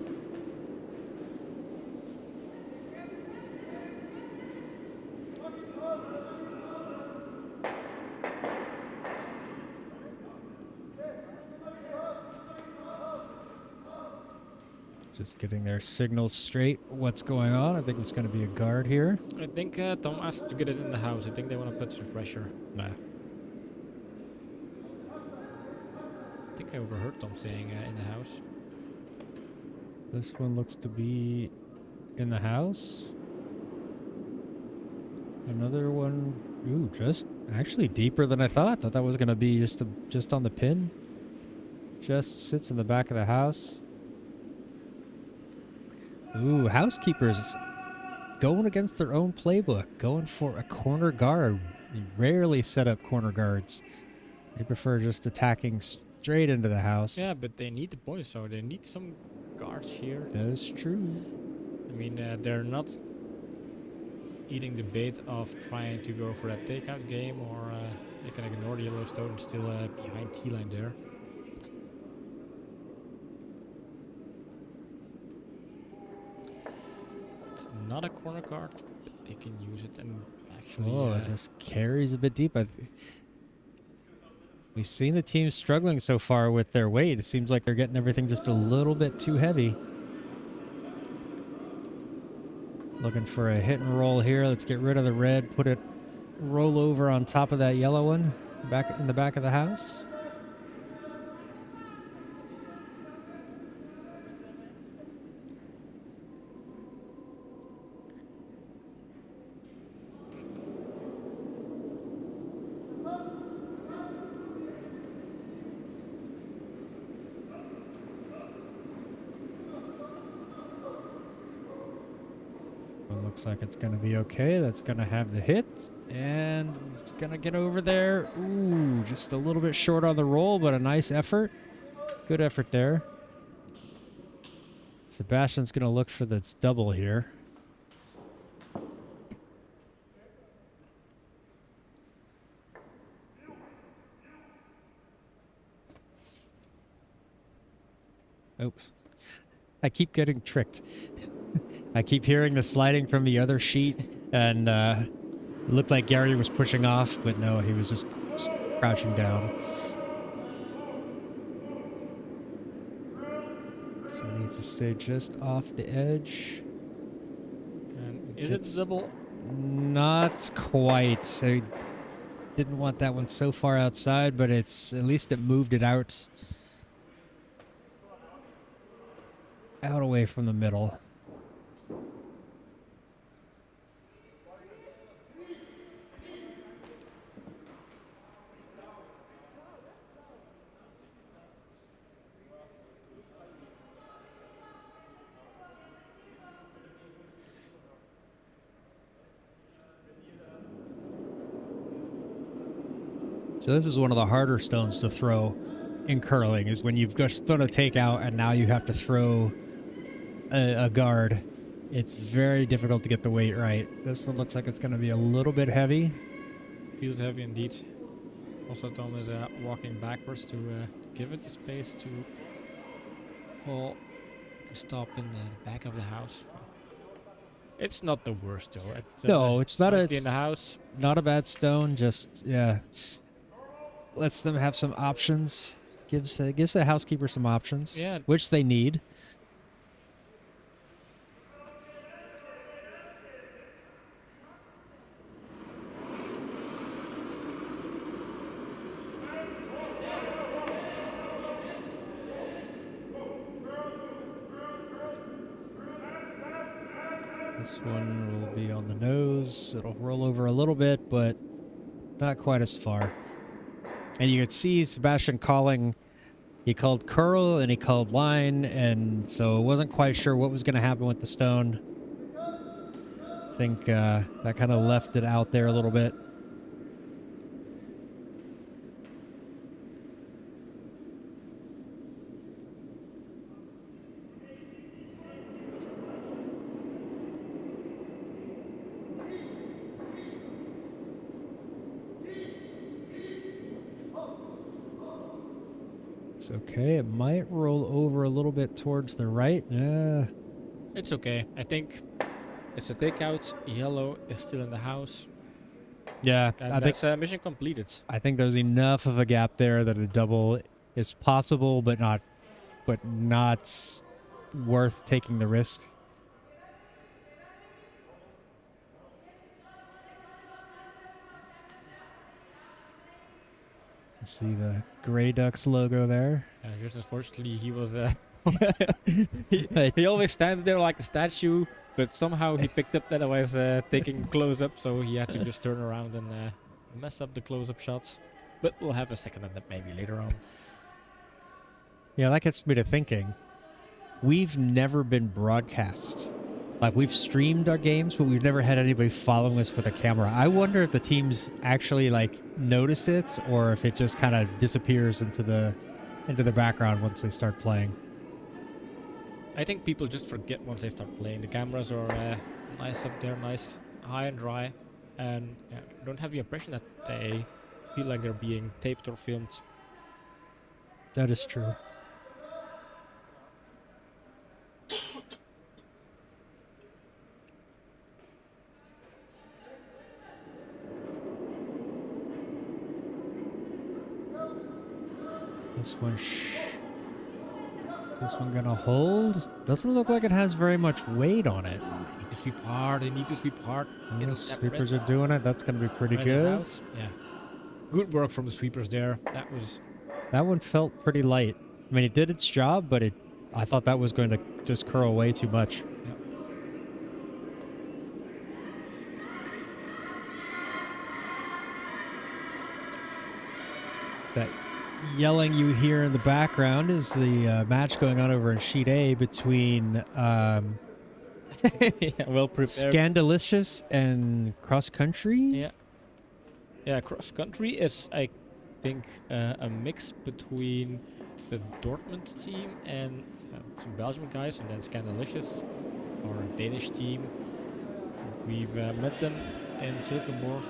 S1: Just getting their signals straight. What's going on? I think it's going to be a guard here.
S2: I think Tom asked to get it in the house. I think they want to put some pressure.
S1: Nah.
S2: I think I overheard Tom saying in the house.
S1: This one looks to be in the house. Another one, just actually deeper than I thought. Thought that was going to be just on the pin. Just sits in the back of the house. Ooh, Housekeepers going against their own playbook, going for a corner guard. They rarely set up corner guards. They prefer just attacking straight into the house.
S2: Yeah, but they need the points, so they need some guards here.
S1: That is true.
S2: I mean, they're not eating the bait of trying to go for that takeout game, or they can ignore the Yellowstone still behind T-line there. Not a corner guard, but they can use it and actually.
S1: It just carries a bit deep. We've seen the team struggling so far with their weight. It seems like they're getting everything just a little bit too heavy. Looking for a hit and roll here. Let's get rid of the red. Put it roll over on top of that yellow one back in the back of the house. Looks like it's going to be okay. That's going to have the hit. And it's going to get over there. Ooh, just a little bit short on the roll, but a nice effort. Good effort there. Sebastian's going to look for this double here. Oops. I keep getting tricked. I keep hearing the sliding from the other sheet, and it looked like Gary was pushing off, but no, he was just crouching down. So he needs to stay just off the edge.
S2: And is it double?
S1: Not quite. I didn't want that one so far outside, but it's at least it moved it out away from the middle. So this is one of the harder stones to throw in curling, is when you've just thrown a takeout and now you have to throw a guard. It's very difficult to get the weight right. This one looks like it's going to be a little bit heavy.
S2: Feels heavy indeed. Also, Tom is walking backwards to give it the space to fall and stop in the back of the house. It's not the worst though.
S1: It's not
S2: in the house.
S1: Not a bad stone. Just lets them have some options. Gives the housekeeper some options.
S2: Yeah.
S1: Which they need. This one will be on the nose. It'll roll over a little bit, but not quite as far. And you could see Sebastian calling. He called curl and he called line, and so wasn't quite sure what was going to happen with the stone. I think that kind of left it out there a little bit. It's okay. It might roll over a little bit towards the right. Yeah.
S2: It's okay. I think it's a takeout. Yellow is still in the house.
S1: Yeah,
S2: That's mission completed.
S1: I think there's enough of a gap there that a double is possible, but not worth taking the risk. See the Grey Ducks logo there.
S2: Just unfortunately, he was. He always stands there like a statue, but somehow he picked up that I was taking close up, so he had to just turn around and mess up the close up shots. But we'll have a second at that maybe later on.
S1: Yeah, that gets me to thinking. We've never been broadcast. Like, we've streamed our games, but we've never had anybody following us with a camera. I wonder if the teams actually notice it, or if it just kind of disappears into the background once they start playing.
S2: I think people just forget once they start playing. The cameras are nice up there, nice high and dry, and don't have the impression that they feel like they're being taped or filmed.
S1: That is true. This one gonna hold? Doesn't look like it has very much weight on it.
S2: They need to sweep hard. They need to sweep hard.
S1: The sweepers are doing it. That's gonna be pretty good.
S2: Yeah. Good work from the sweepers there.
S1: That one felt pretty light. I mean, it did its job, but I thought that was going to just curl way too much.
S2: Yep.
S1: That yelling you hear in the background is the match going on over in Sheet A between
S2: well prepared.
S1: Scandalicious and Cross Country.
S2: Yeah, Cross Country is, I think, a mix between the Dortmund team and some Belgian guys, and then Scandalicious, or a Danish team. We've met them in Silkeborg,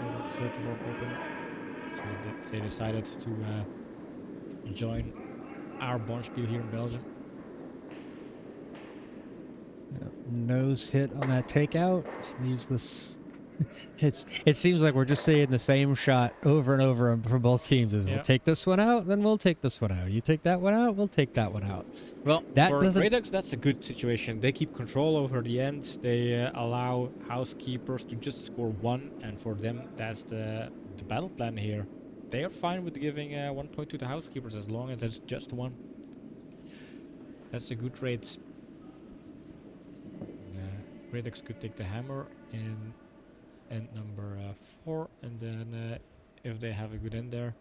S2: over at the Silkeborg Open. So they decided to join our Bonspiel here in Belgium.
S1: nose hit on that takeout. Just leaves this. It seems like we're just seeing the same shot over and over for both teams. Is
S2: Yeah.
S1: we'll take this one out, then we'll take this one out. You take that one out, we'll take that one out.
S2: Well,
S1: That
S2: for
S1: doesn't-
S2: Grey Ducks, that's a good situation. They keep control over the end. They allow Housekeepers to just score one, and for them, that's the battle plan here. They are fine with giving 1 point to the Housekeepers as long as it's just one. That's a good rate. Grey Ducks could take the hammer in end number 4, and then if they have a good end there,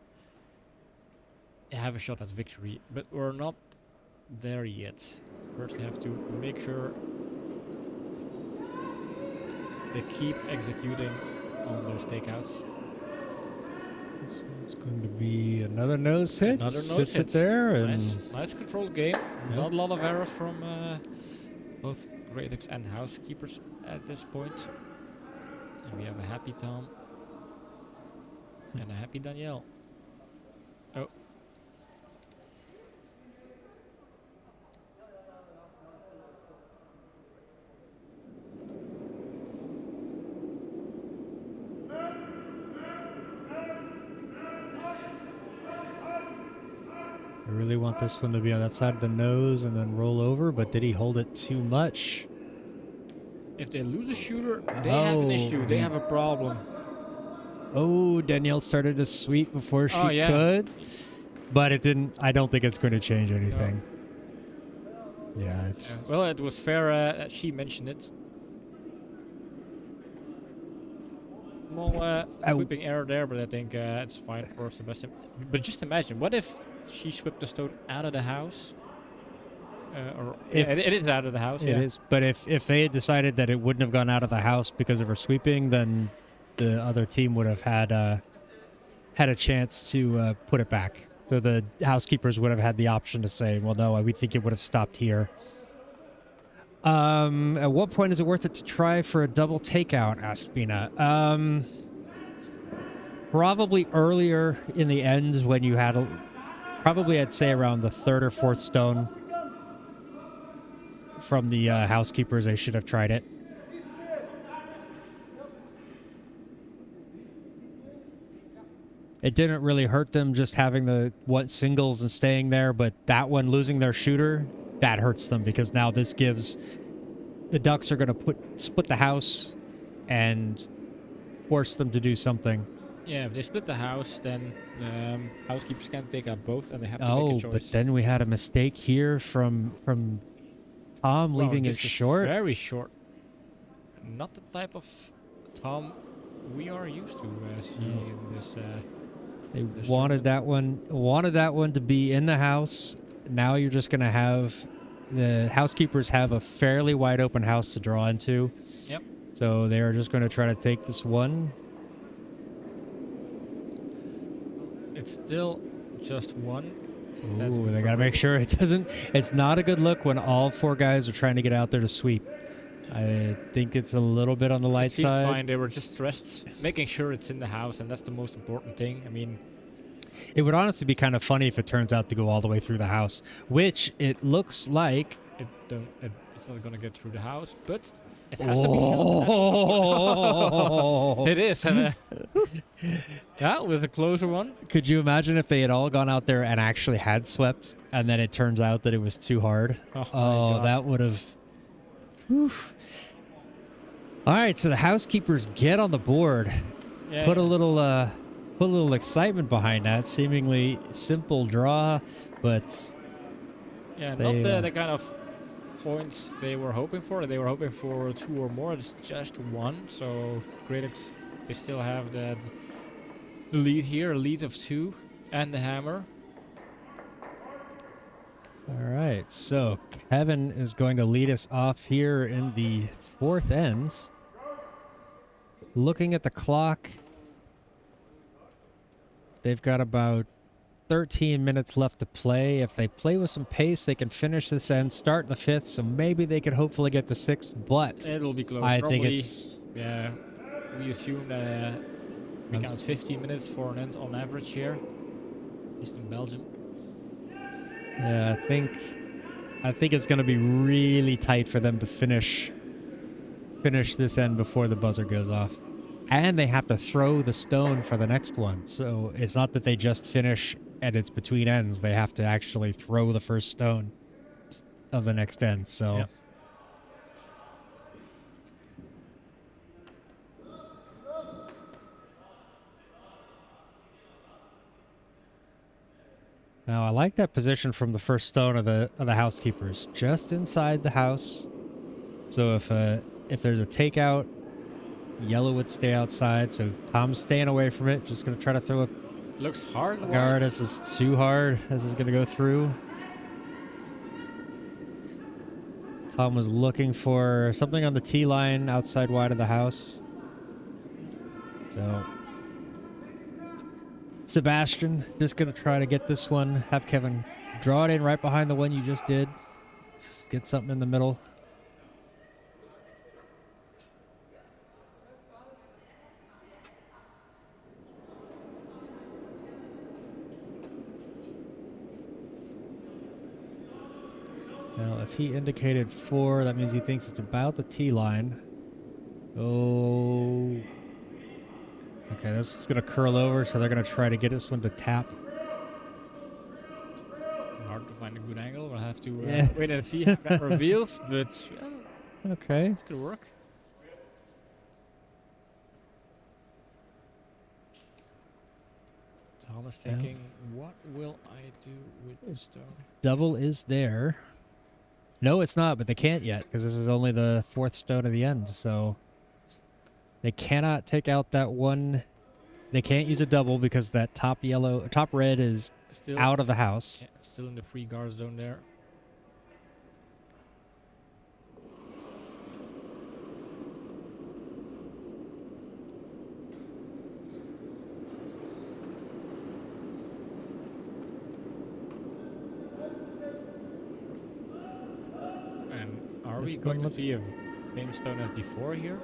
S2: they have a shot at victory. But we're not there yet. First, they have to make sure they keep executing on those takeouts.
S1: This one's going to be another nose hit.
S2: Another nose
S1: Sits
S2: hit.
S1: it there, and
S2: Nice controlled game.
S1: Yep.
S2: Not a lot of errors from both Grey Ducks and Housekeepers at this point. And we have a happy Tom and a happy Danielle. Oh.
S1: I really want this one to be on that side of the nose and then roll over, but did he hold it too much?
S2: If they lose a shooter, they have an issue. They have a problem.
S1: Oh, Danielle started to sweep before she
S2: Oh, yeah.
S1: could, but it didn't. I don't think it's going to change anything. Yeah, it's.
S2: Well, it was fair that she mentioned it. Small sweeping error there, but I think it's fine for Sebastian. But just imagine, what if she swept the stone out of the house? It is out of the house.
S1: It is. But if they had decided that it wouldn't have gone out of the house because of her sweeping, then the other team would have had a chance to put it back. So the Housekeepers would have had the option to say, well, no, we think it would have stopped here. At what point is it worth it to try for a double takeout? Asked Bina. Probably earlier in the end when you had, probably I'd say around the third or fourth stone from the Housekeepers, they should have tried it. It didn't really hurt them just having the singles and staying there, but that one losing their shooter, that hurts them because now this gives the Ducks are going to split the house and force them to do something.
S2: Yeah, if they split the house, then Housekeepers can't take out both, and they have to make a choice.
S1: But then we had a mistake here from Tom leaving it
S2: this is
S1: short.
S2: Very short. Not the type of Tom we are used to seeing in this.
S1: They
S2: this
S1: wanted that one to be in the house. Now you're just going to have the Housekeepers have a fairly wide open house to draw into.
S2: Yep.
S1: So they are just going to try to take this one.
S2: It's still just one.
S1: Ooh, they got to make sure it doesn't. It's not a good look when all four guys are trying to get out there to sweep. I think it's a little bit on the light
S2: Seems
S1: side.
S2: fine. They were just stressed, making sure it's in the house, and that's the most important thing. I mean,
S1: it would honestly be kind of funny if it turns out to go all the way through the house, which it looks like.
S2: it's not gonna get through the house, but it has to be. It is. Yeah, with a closer one.
S1: Could you imagine if they had all gone out there and actually had swept, and then it turns out that it was too hard?
S2: Oh,
S1: that would have. All right, so the Housekeepers get on the board.
S2: Yeah,
S1: Put a little excitement behind that seemingly simple draw, but
S2: yeah,
S1: they,
S2: not the kind of points they were hoping for. They were hoping for 2 or more. It's just 1. So Grey Ducks, they still have the lead here, a lead of 2, and the hammer.
S1: all right. So Kevin is going to lead us off here in the 4th end. Looking at the clock, they've got about 13 minutes left to play. If they play with some pace, they can finish this end, start the 5th, so maybe they could hopefully get the 6th, but
S2: It'll be close.
S1: I think
S2: Normally,
S1: it's...
S2: yeah, we assume that we count 15 minutes for an end on average here, at least in Belgium.
S1: Yeah, I think it's going to be really tight for them to finish finish this end before the buzzer goes off. And they have to throw the stone for the next one. So it's not that they just finish and it's between ends. They have to actually throw the first stone of the next end. So
S2: Yep.
S1: now I like that position from the first stone of the housekeepers, just inside the house. So if there's a takeout, yellow would stay outside. So Tom's staying away from it. Just gonna try to throw a
S2: Looks hard. and
S1: guard.
S2: wide.
S1: This is too hard. This is gonna go through. Tom was looking for something on the tee line outside wide of the house. So Sebastian just gonna try to get this one. Have Kevin draw it in right behind the one you just did. Let's get something in the middle. Now, if he indicated 4, that means he thinks it's about the tee line. Oh. Okay, this is going to curl over, so they're going to try to get this one to tap.
S2: Hard to find a good angle. We'll have to
S1: Yeah.
S2: wait and see how that reveals. But
S1: Okay.
S2: it's gonna work. Tom is thinking, what will I do with the stone?
S1: Double is there. No, it's not, but they can't yet, because this is only the 4th stone of the end, so they cannot take out that one. They can't use a double because that top red is
S2: Still
S1: out of the house.
S2: Yeah, still in the free guard zone there. And are
S1: This
S2: we
S1: one
S2: going to
S1: looks-
S2: see a same stone as before here?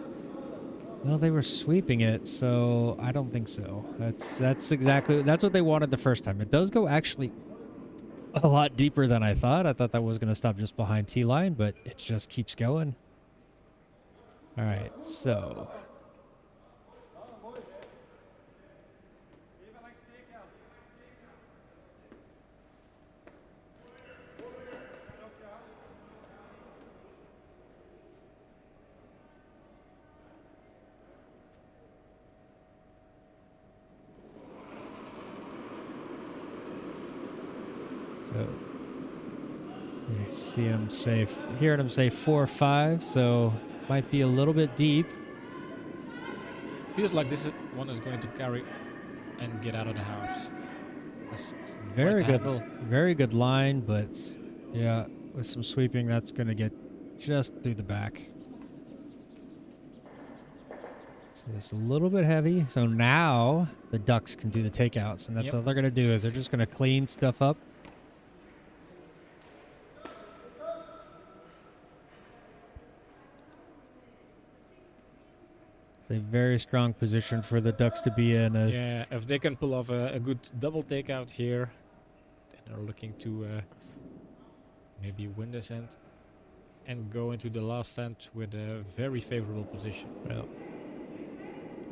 S1: Well, they were sweeping it, so I don't think so. That's what they wanted the first time. It does go actually a lot deeper than I thought. I thought that was going to stop just behind T line, but it just keeps going. All right, so you see him say, hearing him say 4-5, so might be a little bit deep.
S2: Feels like one is going to carry and get out of the house. It's
S1: Very
S2: quite
S1: good,
S2: handle.
S1: very good line, but yeah, with some sweeping, that's going to get just through the back. So it's a little bit heavy. So now the Ducks can do the takeouts, and that's
S2: Yep.
S1: all they're going to do is they're just going to clean stuff up. It's a very strong position for the Ducks to be in.
S2: Yeah, if they can pull off a good double takeout here, then they're looking to maybe win this end and go into the last end with a very favorable position.
S1: Well,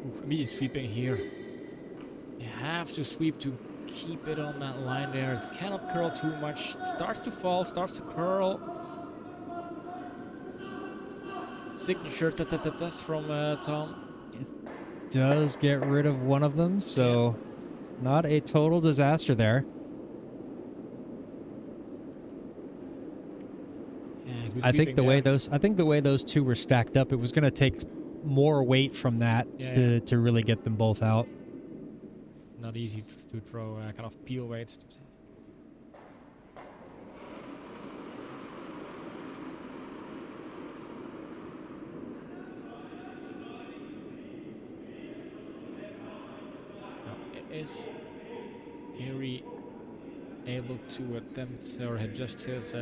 S2: Oof, immediate sweeping here. You have to sweep to keep it on that line there. It cannot curl too much. It starts to fall, starts to curl. Signature from Tom.
S1: does get rid of one of them, so not a total disaster there.
S2: Yeah, good
S1: I think
S2: sweeping
S1: the way
S2: there.
S1: those two were stacked up, it was going to take more weight from that
S2: Yeah,
S1: to really get them both out.
S2: Not easy to throw kind of peel weight. Is Harry able to attempt or adjust his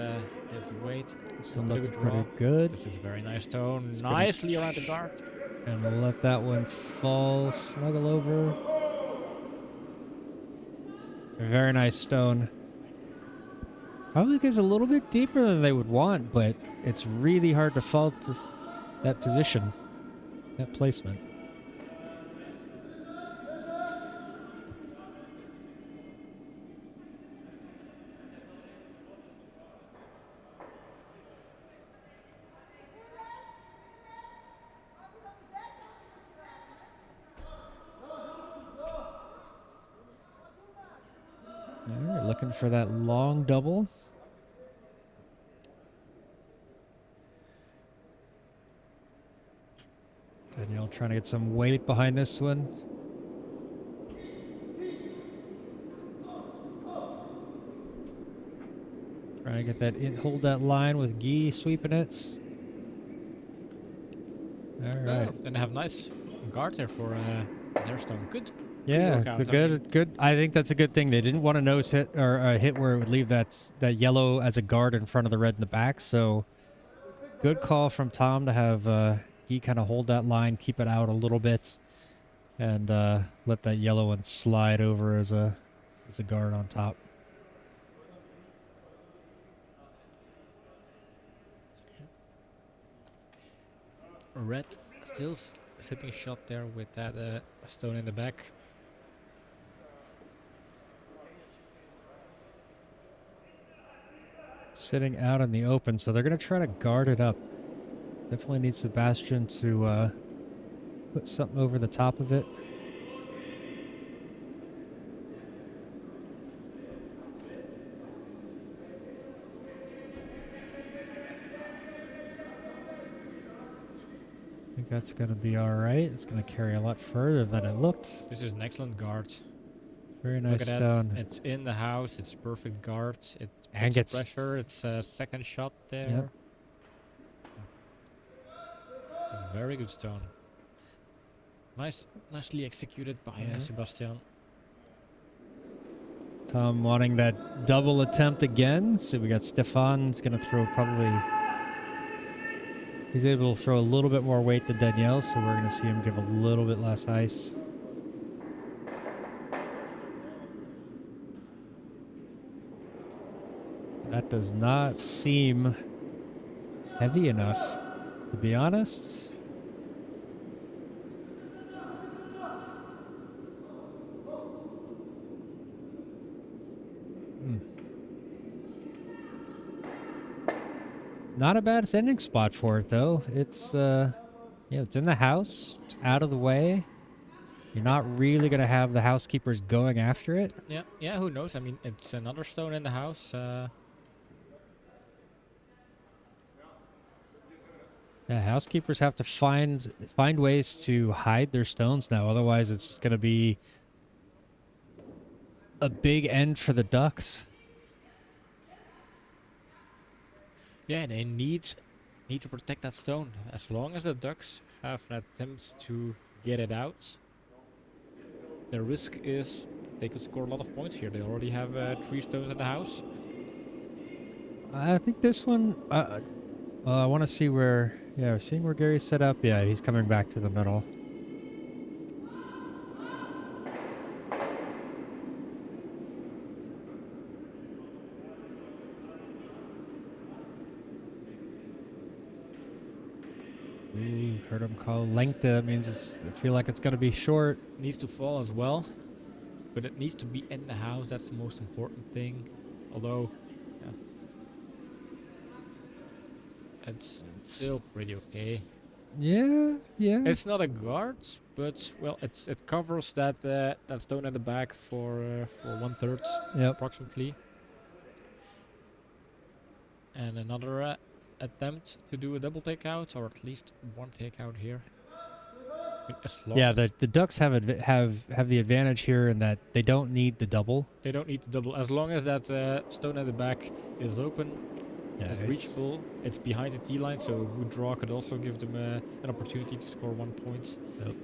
S2: weight?
S1: This one
S2: Look
S1: looks
S2: at
S1: pretty
S2: draw.
S1: good.
S2: This is a very nice tone.
S1: It's gonna-
S2: Nicely around the guard.
S1: And we'll let that one fall, snuggle over. Very nice stone. Probably gets a little bit deeper than they would want, but it's really hard to fault that position, that placement. All right, looking for that long double. Danielle trying to get some weight behind this one. Trying to get that in, hold that line with Guy sweeping it. All right.
S2: Oh, and have nice guard there for their stone. Good.
S1: Yeah,
S2: workout,
S1: good. I think that's a good thing. They didn't want a nose hit or a hit where it would leave that yellow as a guard in front of the red in the back. So good call from Tom to have Guy kind of hold that line, keep it out a little bit, and let that yellow one slide over as a guard on top.
S2: Red still sitting shot there with that stone in the back.
S1: Sitting out in the open, so they're going to try to guard it up. Definitely need Sebastian to put something over the top of it. I think that's going to be all right. It's going to carry a lot further than it looked.
S2: This is an excellent guard.
S1: Very
S2: Look
S1: nice
S2: at that.
S1: stone.
S2: It's in the house. It's perfect guard. It
S1: And
S2: puts
S1: gets
S2: pressure. It's a second shot there.
S1: Yep.
S2: A very good stone. Nicely executed by Sebastian.
S1: Tom wanting that double attempt again. So we got Stefan. He's going to throw probably... He's able to throw a little bit more weight than Danielle, so we're going to see him give a little bit less ice. That does not seem heavy enough, to be honest. Not a bad sending spot for it, though. It's yeah, it's in the house. It's out of the way. You're not really going to have the housekeepers going after it.
S2: Yeah. Who knows? I mean, it's another stone in the house.
S1: Yeah, housekeepers have to find ways to hide their stones now. Otherwise, it's going to be a big end for the ducks.
S2: Yeah, they need to protect that stone. As long as the ducks have an attempt to get it out, the risk is they could score a lot of points here. They already have 3 stones in the house.
S1: I think this one... I want to see where... Yeah, seeing where Gary's set up. Yeah, he's coming back to the middle. Ooh, heard him call length. That means I feel like it's going to be short.
S2: Needs to fall as well, but it needs to be in the house. That's the most important thing. Although, yeah, it's still pretty okay.
S1: Yeah.
S2: It's not a guard, but well, it covers that that stone at the back for 1/3, approximately. And another attempt to do a double takeout, or at least one takeout here.
S1: Yeah, the ducks have the advantage here in that they don't need the double.
S2: They don't need to double as long as that stone at the back is open.
S1: Yeah,
S2: it's reachable. It's behind the T line, so a good draw could also give them an opportunity to score 1 point.
S1: Yep.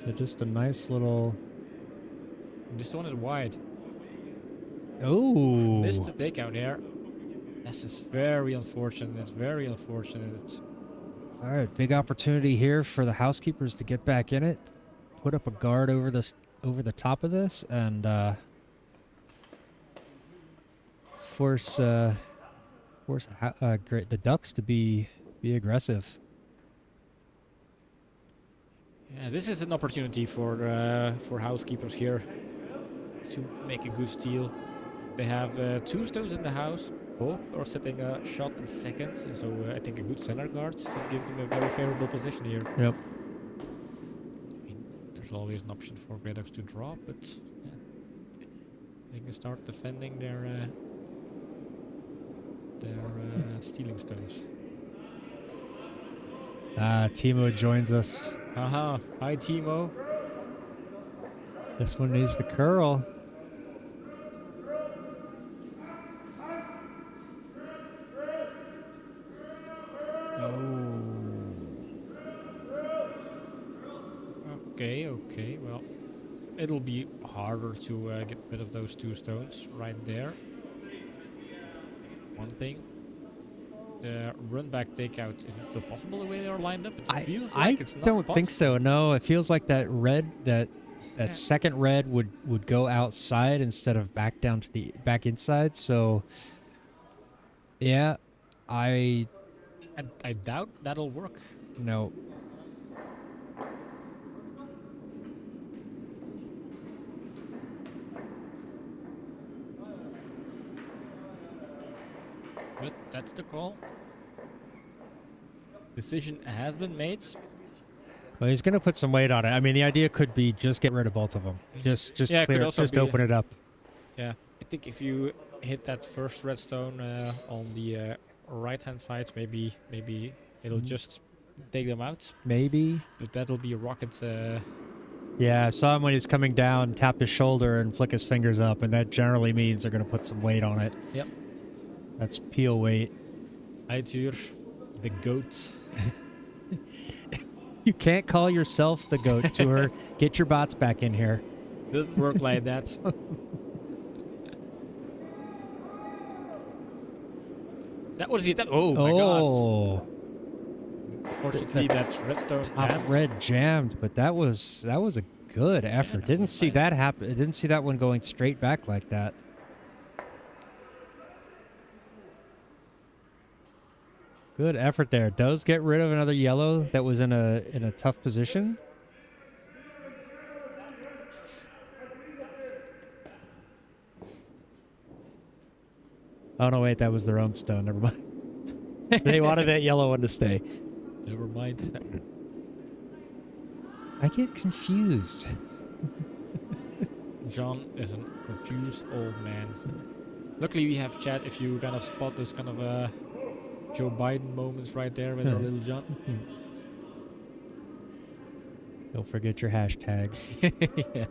S1: So just a nice little.
S2: This one is wide.
S1: Oh,
S2: Missed the takeout here. This is very unfortunate. It's very unfortunate.
S1: All right, big opportunity here for the housekeepers to get back in it, put up a guard over the top of this, and force the ducks to be aggressive.
S2: Yeah, this is an opportunity for Housekeepers here to make a good steal. They have 2 stones in the house. Both are setting a shot in second, so I think a good center guard would give them a very favorable position here.
S1: Yep.
S2: I mean, there's always an option for Grey Ducks to drop, but yeah, they can start defending their stealing stones.
S1: Timo joins us.
S2: Haha, hi Timo.
S1: This one needs the curl.
S2: Okay, well, it'll be harder to get rid of those 2 stones right there. One thing. The run back takeout, is it still possible the way they are lined up? It feels like it's not
S1: don't think
S2: possible.
S1: so. No, it feels like that red, that second red would go outside instead of back down to the back inside. So yeah, I
S2: doubt that'll work.
S1: no.
S2: But that's the call. Decision has been made.
S1: Well, he's gonna put some weight on it. I mean, the idea could be just get rid of both of them. Just
S2: Yeah, it could
S1: clear,
S2: also
S1: just
S2: be-
S1: open it up.
S2: Yeah, I think if you hit that first redstone on the right-hand side, maybe it'll just take them out.
S1: Maybe.
S2: But that'll be a rocket.
S1: Yeah, I saw him when he's coming down, tap his shoulder and flick his fingers up, and that generally means they're gonna put some weight on it.
S2: Yep.
S1: That's peel weight.
S2: Aitur, the goat.
S1: You can't call yourself the goat tour. Get your bots back in here.
S2: Doesn't work like that. That was it. Oh my god.
S1: Oh,
S2: Unfortunately, that redstone
S1: top
S2: jammed.
S1: red jammed, but that was a good effort.
S2: that
S1: Didn't
S2: was
S1: see
S2: nice.
S1: that happen. Didn't see that one going straight back like that. Good effort there. Does get rid of another yellow that was in a tough position. Oh no, wait, that was their own stone. Never mind. They wanted that yellow one to stay.
S2: Never mind.
S1: I get confused.
S2: John is a confused old man. Luckily, we have chat if you kind of spot those kind of Joe Biden moments right there with our little John.
S1: Don't forget your hashtags.
S2: Yeah.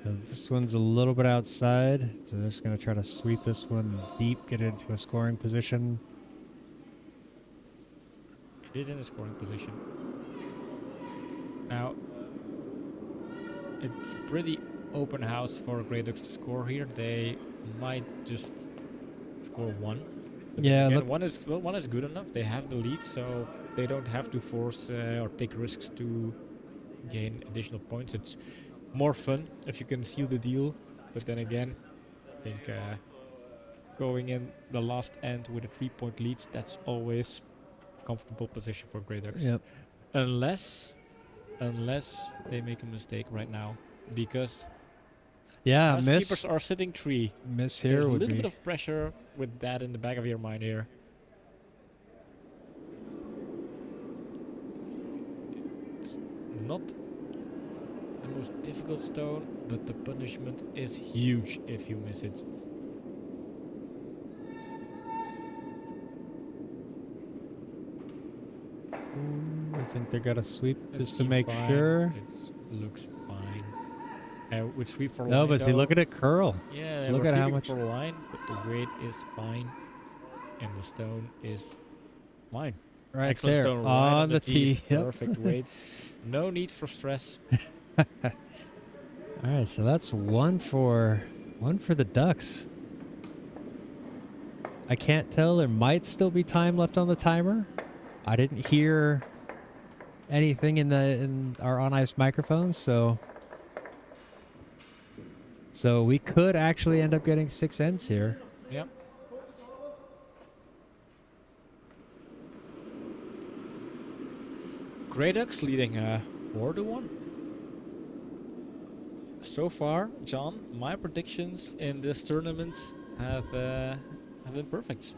S1: So this one's a little bit outside, so they're just going to try to sweep this one deep, get it into a scoring position.
S2: It is in a scoring position. Now, it's pretty open house for Grey Ducks to score here. They might just score 1. But
S1: Yeah,
S2: again,
S1: look,
S2: one is good enough. They have the lead, so they don't have to force or take risks to gain additional points. It's more fun if you can seal the deal. But then again, I think going in the last end with a 3-point lead, that's always a comfortable position for Grey Ducks.
S1: yep.
S2: Unless they make a mistake right now, because
S1: Yeah,
S2: Housekeepers
S1: miss.
S2: are sitting 3.
S1: Miss
S2: There's
S1: here
S2: a
S1: would
S2: little
S1: be.
S2: bit of pressure with that in the back of your mind here. It's not the most difficult stone, but the punishment is huge if you miss it.
S1: I think they got a sweep
S2: It
S1: just to
S2: seems
S1: make
S2: fine.
S1: sure.
S2: It looks fine. With sweep for
S1: No,
S2: line,
S1: but see,
S2: though,
S1: look at it curl.
S2: yeah,
S1: look
S2: we're
S1: at how
S2: sweeping
S1: much-
S2: for line, but the weight is fine, and the stone is fine.
S1: Right
S2: Excellent
S1: there
S2: stone right
S1: on the tee. Yep.
S2: Perfect weights. No need for stress.
S1: All right, so that's one for the Ducks. I can't tell. There might still be time left on the timer. I didn't hear anything in our on ice microphones, so we could actually end up getting 6 ends here.
S2: Yep. Grey Ducks leading 4-1. So far, John, my predictions in this tournament have been perfect.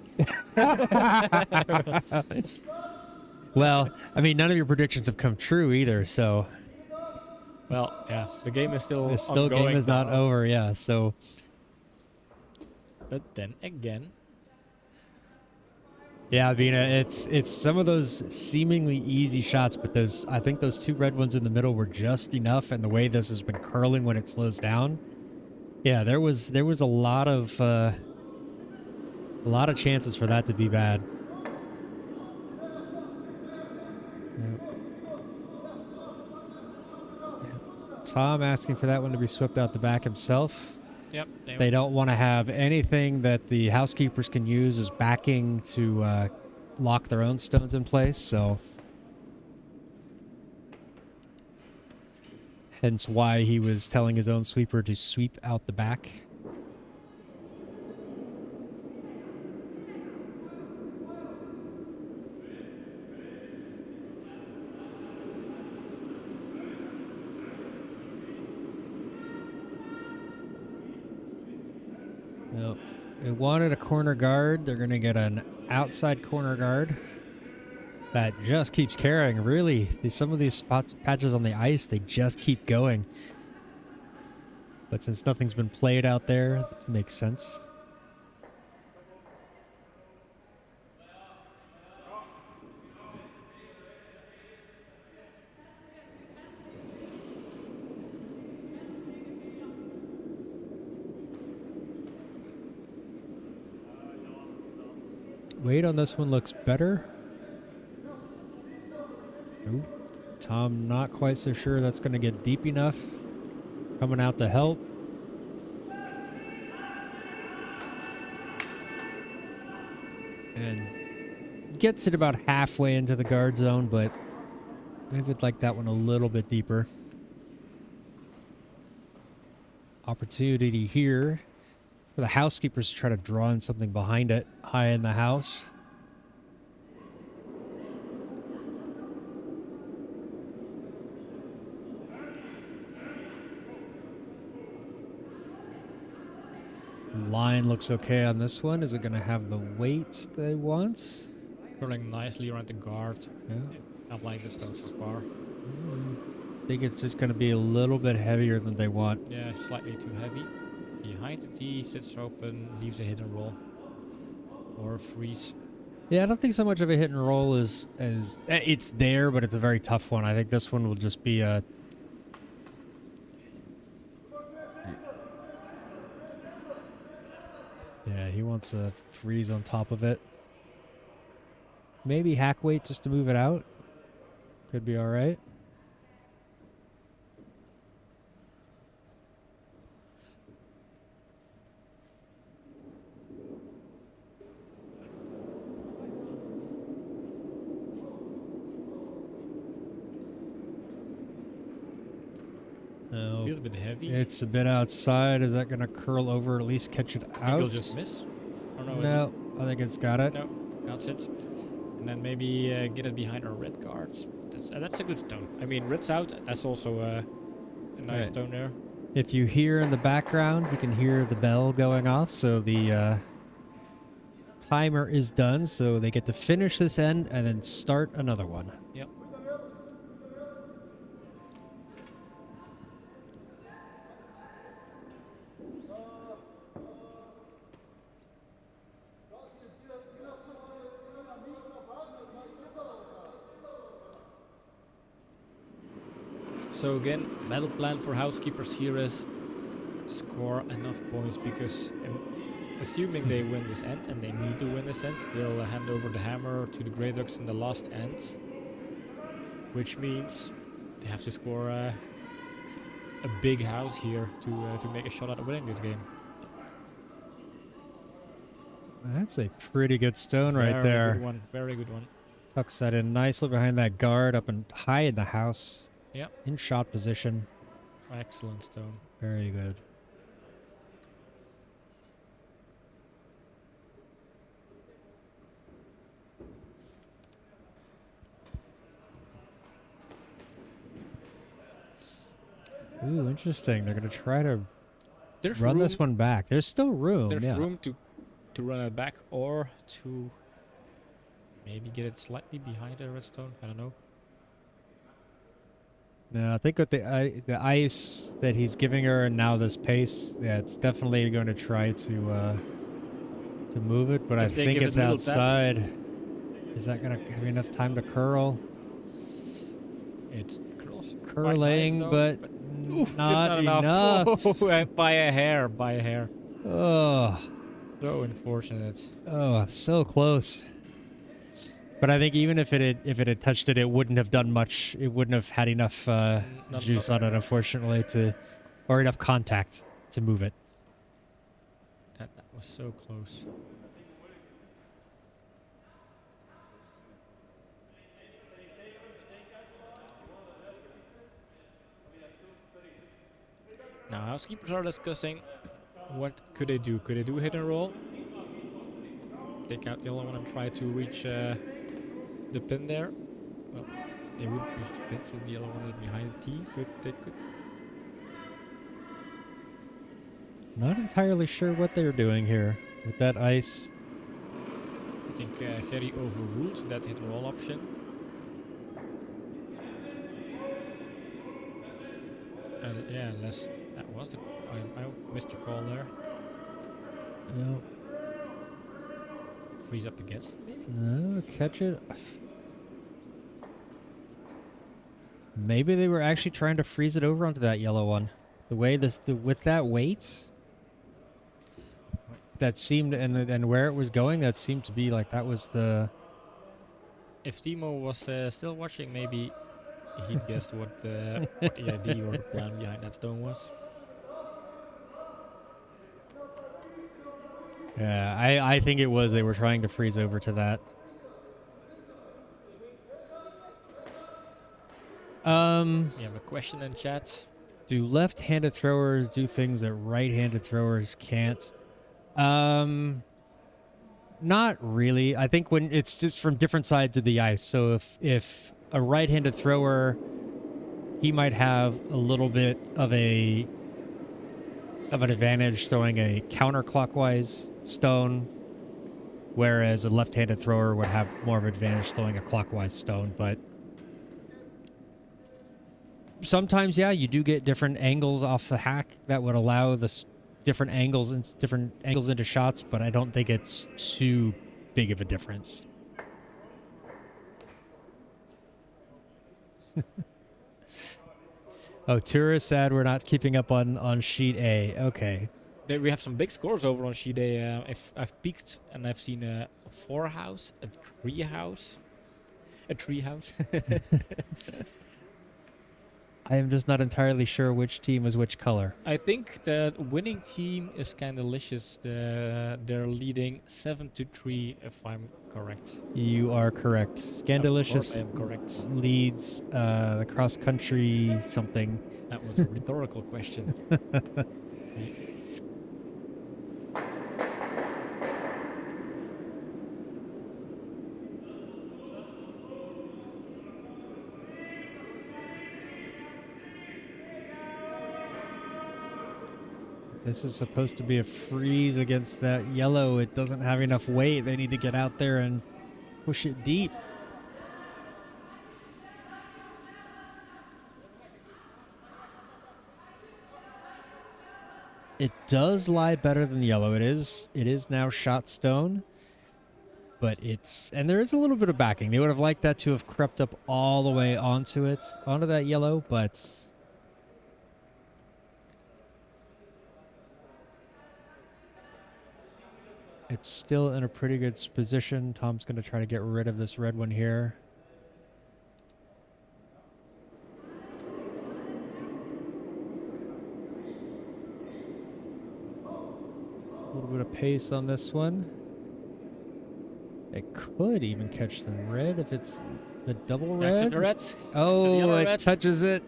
S1: Well, I mean, none of your predictions have come true either, so
S2: Well, yeah, the game is still
S1: the still
S2: ongoing
S1: game is not
S2: now.
S1: over. Yeah, so
S2: But then again,
S1: yeah, Vina, it's some of those seemingly easy shots, but those I think those two red ones in the middle were just enough, and the way this has been curling when it slows down, yeah, there was a lot of chances for that to be bad. Yep. Tom asking for that one to be swept out the back himself.
S2: yep,
S1: They don't want to have anything that the housekeepers can use as backing to lock their own stones in place, so hence why he was telling his own sweeper to sweep out the back. Well, they wanted a corner guard. They're going to get an outside corner guard. That just keeps carrying. Really, some of these patches on the ice, they just keep going. But since nothing's been played out there, that makes sense. Weight on this one looks better. Ooh, Tom not quite so sure that's going to get deep enough. Coming out to help. And gets it about halfway into the guard zone, but I would like that one a little bit deeper. Opportunity here for the housekeepers to try to draw in something behind it, high in the house. Line looks okay on this one. Is it going to have the weight they want?
S2: curling nicely around the guard.
S1: Yeah.
S2: I like the stones as far.
S1: I think it's just going to be a little bit heavier than they want.
S2: Yeah, slightly too heavy. Behind the tee, sits open, leaves a hit and roll. Or a freeze.
S1: Yeah, I don't think so much of a hit and roll as it's there, but it's a very tough one. I think this one will just be a... Yeah, he wants a freeze on top of it. Maybe hack weight just to move it out. Could be all right.
S2: Feels a bit heavy.
S1: It's a bit outside. Is that going to curl over or at least catch it out?
S2: He'll just miss. Or no,
S1: No, I think it's got it.
S2: No, got it. And then maybe get it behind our red guards. That's a good stone. I mean, red's out. That's also a nice
S1: Right.
S2: stone there.
S1: If you hear in the background, you can hear the bell going off. So the timer is done. So they get to finish this end and then start another one.
S2: Yep. So again, battle plan for housekeepers here is score enough points because assuming they win this end, and they need to win this end, they'll hand over the hammer to the Grey Ducks in the last end, which means they have to score a big house here to make a shot at winning this game.
S1: That's a pretty good stone right
S2: Very
S1: there.
S2: good one. Very good one.
S1: Tucks that in nicely behind that guard up and high in the house.
S2: Yep.
S1: In shot position.
S2: Excellent stone.
S1: Very good. Ooh, interesting. They're going to try to
S2: There's
S1: run
S2: room,
S1: this one back. There's still room.
S2: there's
S1: Yeah.
S2: room to run it back or to maybe get it slightly behind the redstone. I don't know.
S1: No, I think with the ice that he's giving her and now this pace, yeah, it's definitely going to try to move it, but I
S2: If they
S1: think
S2: give it
S1: it's
S2: little taps.
S1: outside. Is that going to have enough time to curl?
S2: It's curls quite
S1: Curling,
S2: nice, though,
S1: but
S2: Oof,
S1: not
S2: just
S1: enough.
S2: by a hair, by a hair.
S1: Oh,
S2: So unfortunate.
S1: oh, so close. But I think even if it had touched it, it wouldn't have done much. It wouldn't have had enough
S2: Not
S1: juice
S2: enough.
S1: on it, unfortunately, or enough contact to move it.
S2: That was so close. Now, housekeepers are discussing what could they do. Could they do hit and roll? Take out the yellow one and try to reach the pin there. Well, they wouldn't reach the pin since the yellow one is behind the T, but they could.
S1: Not entirely sure what they're doing here with that ice.
S2: I think Gerry overruled that hit and roll option. Yeah, unless that was the call. I missed the call there.
S1: Oh,
S2: Freeze up against me.
S1: no, catch it. Maybe they were actually trying to freeze it over onto that yellow one. The way with that weight, that seemed and where it was going, that seemed to be like that was the.
S2: If Timo was still watching, maybe he'd guessed what the idea or the plan behind that stone was.
S1: Yeah, I think it was they were trying to freeze over to that.
S2: We have a question in chat.
S1: Do left-handed throwers do things that right-handed throwers can't? Not really. I think when it's just from different sides of the ice. So if a right-handed thrower, he might have a little bit of an advantage throwing a counterclockwise stone, whereas a left-handed thrower would have more of an advantage throwing a clockwise stone. But sometimes, yeah, you do get different angles off the hack that would allow the different angles into shots, but I don't think it's too big of a difference. Oh, Tura sad we're not keeping up on sheet A. Okay.
S2: We have some big scores over on sheet A. If I've peeked and I've seen a 4 house, a 3 house, a 3 house.
S1: I am just not entirely sure which team is which color.
S2: I think the winning team is Scandalicious. They're leading 7-3, if I'm correct.
S1: You are correct. Scandalicious
S2: I am correct.
S1: leads the cross country something.
S2: That was a rhetorical question.
S1: This is supposed to be a freeze against that yellow. It doesn't have enough weight. They need to get out there and push it deep. It does lie better than yellow. It is now shot stone. But and there is a little bit of backing. They would have liked that to have crept up all the way onto that yellow, but it's still in a pretty good position. Tom's going to try to get rid of this red one here. A little bit of pace on this one. It could even catch the red if it's the double red.
S2: The reds.
S1: Oh, it
S2: red.
S1: touches it.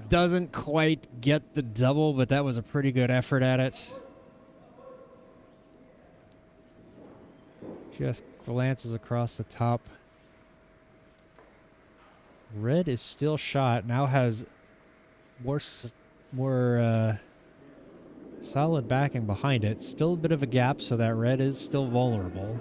S1: Doesn't quite get the double, but that was a pretty good effort at it. Just glances across the top. Red is still shot. Now has more solid backing behind it. Still a bit of a gap, so that red is still vulnerable.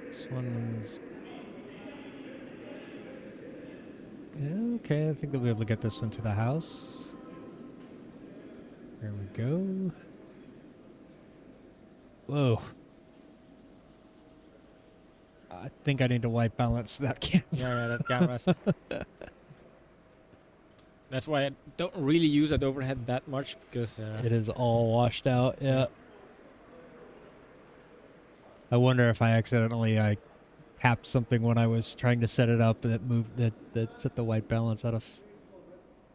S1: This one's okay. I think they'll be able to get this one to the house. There we go. Whoa. I think I need to white balance that camera.
S2: Yeah, that camera's. That's why I don't really use that overhead that much because
S1: It is all washed out. Yeah. I wonder if I accidentally tapped something when I was trying to set it up that moved that set the white balance out of.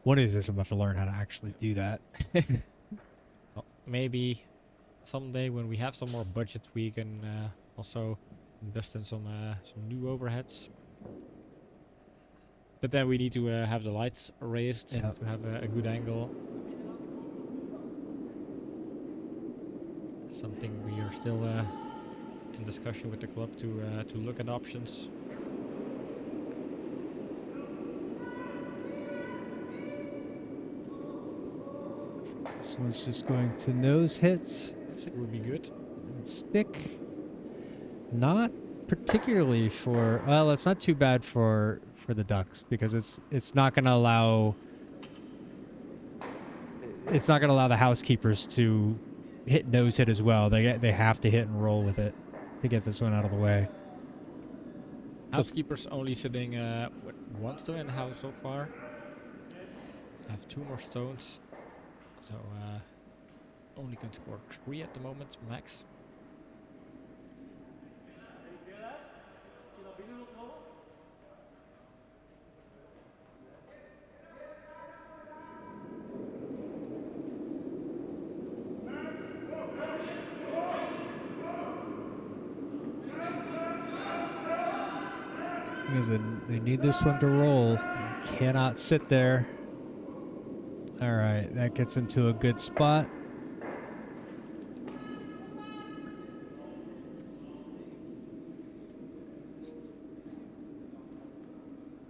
S1: One of these days I'm gonna have to learn how to actually do that.
S2: well, maybe someday when we have some more budget, we can also invest in some new overheads. But then we need to have the lights raised to have a good angle. Something we are still in discussion with the club to look at options.
S1: This one's just going to nose hit.
S2: It would be good.
S1: And stick. Not particularly for, well, it's not too bad for the Ducks because it's not going to allow the Housekeepers to hit nose hit as well. They have to hit and roll with it to get this one out of the way.
S2: Housekeepers only sitting with 1 stone in the house so far. I have 2 more stones, so only can score 3 at the moment max.
S1: Because they need this one to roll. Cannot sit there. All right, that gets into a good spot.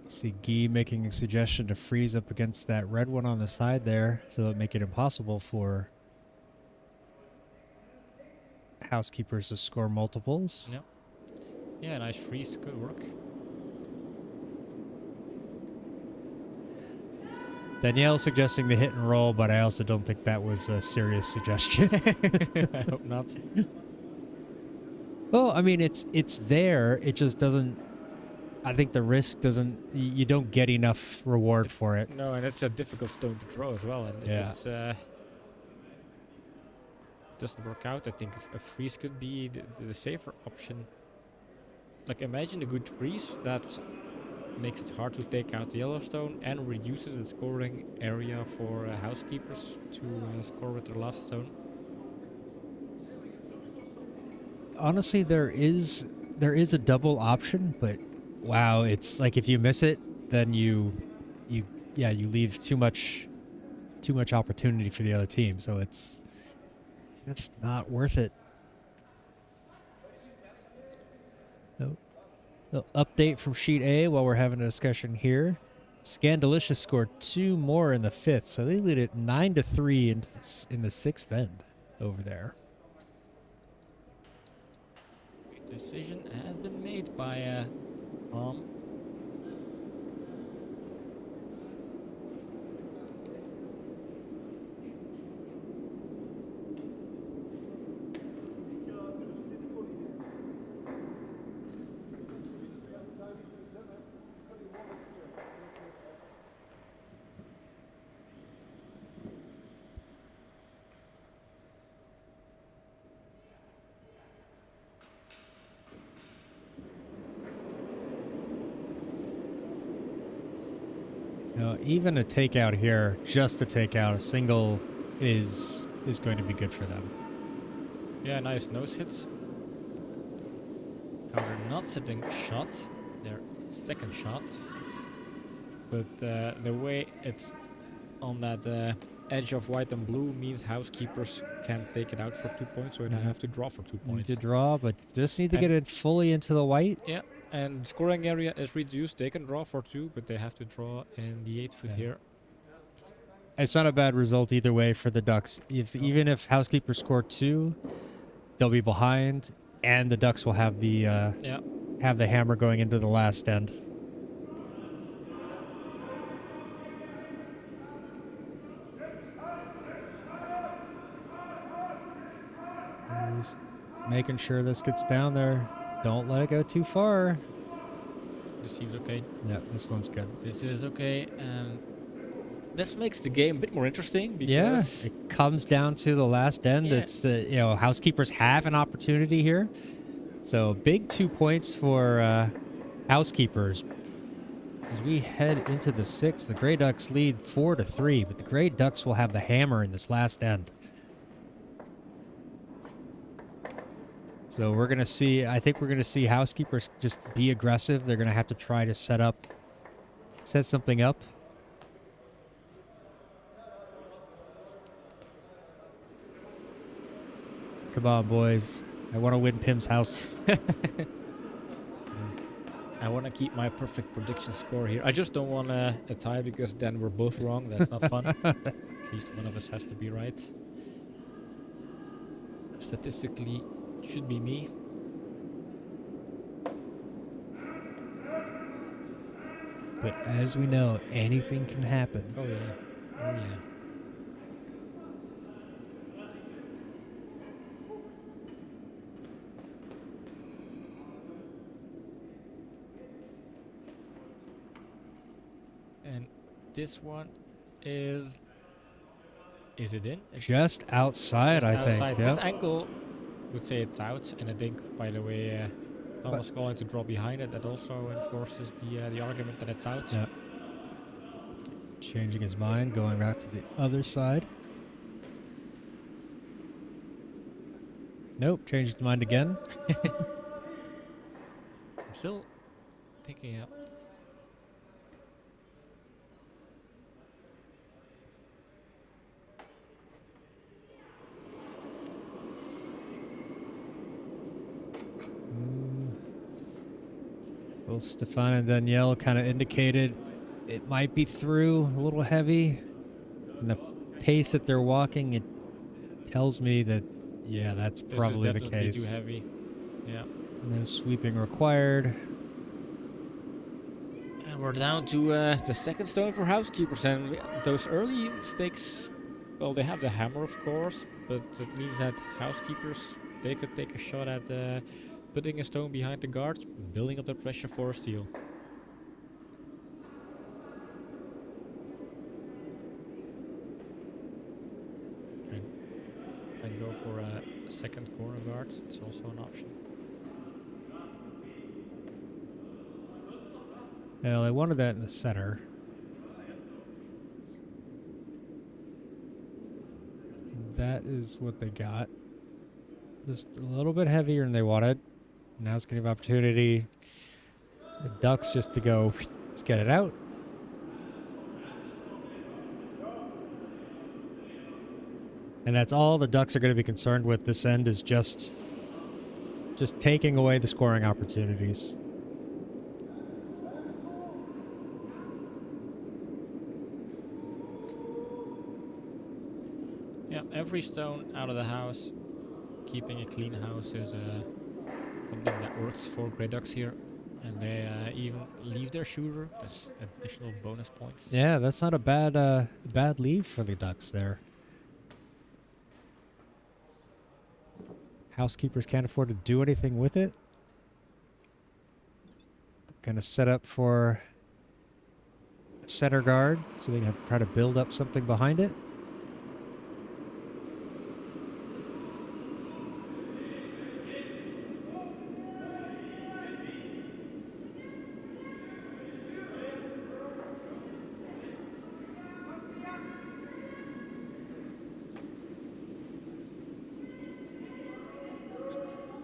S1: See Guy making a suggestion to freeze up against that red one on the side there, so that make it impossible for Housekeepers to score multiples.
S2: Yep. Yeah, nice freeze, good work.
S1: Danielle suggesting the hit and roll, but I also don't think that was a serious suggestion.
S2: I hope not.
S1: Well, I mean, it's there. It just doesn't. I think the risk doesn't. You don't get enough reward for it.
S2: No, and it's a difficult stone to draw as well. And if
S1: Yeah.
S2: it's doesn't work out, I think a freeze could be the safer option. Like imagine a good freeze that makes it hard to take out the yellow stone and reduces the scoring area for Housekeepers to score with their last stone.
S1: Honestly, there is a double option, but wow, it's like if you miss it, then you leave too much opportunity for the other team. So it's just not worth it. Update from Sheet A while we're having a discussion here. Scandalicious scored 2 more in the 5th, so they lead it 9-3 in the 6th end over there.
S2: Decision has been made by Tom.
S1: Now, even a takeout here, just a takeout, a single is going to be good for them.
S2: Yeah, nice nose hits. Now they're not setting shots, they're second shots. But the way it's on that edge of white and blue means Housekeepers can't take it out for 2 points, so they have to draw for 2
S1: Need
S2: points.
S1: to draw, but just need to
S2: And-
S1: get it fully into the white.
S2: Yeah, and scoring area is reduced. They can draw for 2, but they have to draw in the 8 foot
S1: Yeah.
S2: here.
S1: It's not a bad result either way for the Ducks. Even if Housekeepers score 2, they'll be behind, and the Ducks will have the
S2: Yeah.
S1: hammer going into the last end. Just making sure this gets down there. Don't let it go too far.
S2: This seems okay.
S1: Yeah, this one's good.
S2: This is okay, and this makes the game a bit more interesting
S1: Yeah,
S2: because
S1: it comes down to the last end.
S2: Yeah.
S1: It's Housekeepers have an opportunity here, so big 2 points for Housekeepers. As we head into the 6th, the Grey Ducks lead 4-3, but the Grey Ducks will have the hammer in this last end. So we're gonna see. I think we're gonna see Housekeepers just be aggressive. They're gonna have to try to set something up. Come on, boys. I want to win Pim's house.
S2: I want to keep my perfect prediction score here. I just don't want a tie because then we're both wrong. That's not fun. At least one of us has to be right. Statistically, it should be me.
S1: But as we know, anything can happen.
S2: Oh yeah. Oh yeah. And this one is it in? It's
S1: Just outside,
S2: just
S1: I think.
S2: outside.
S1: Yeah.
S2: This angle would say it's out, and I think, by the way, Thomas calling to draw behind it. That also enforces the argument that it's out.
S1: Yeah. Changing his mind, going back to the other side. Nope, changed his mind again.
S2: I'm still thinking up.
S1: Well, Stefan and Danielle kind of indicated it might be through a little heavy. And the pace that they're walking, it tells me that, yeah, that's probably the
S2: This is definitely
S1: case.
S2: too heavy. Yeah.
S1: No sweeping required.
S2: And we're down to the second stone for Housekeepers, and those early mistakes, well, they have the hammer, of course, but it means that Housekeepers, they could take a shot at putting a stone behind the guards, building up the pressure for a steal. And go for a second corner guard, it's also an option.
S1: Well, I wanted that in the center. That is what they got. Just a little bit heavier than they wanted. Now it's going to have opportunity. The Ducks just to go, let's get it out. And that's all the Ducks are going to be concerned with this end is just taking away the scoring opportunities.
S2: Yeah, every stone out of the house, keeping a clean house is something that works for Grey Ducks here. And they even leave their shooter as additional bonus points.
S1: Yeah, that's not a bad leave for the Ducks there. Housekeepers can't afford to do anything with it. Gonna set up for a center guard so they can try to build up something behind it.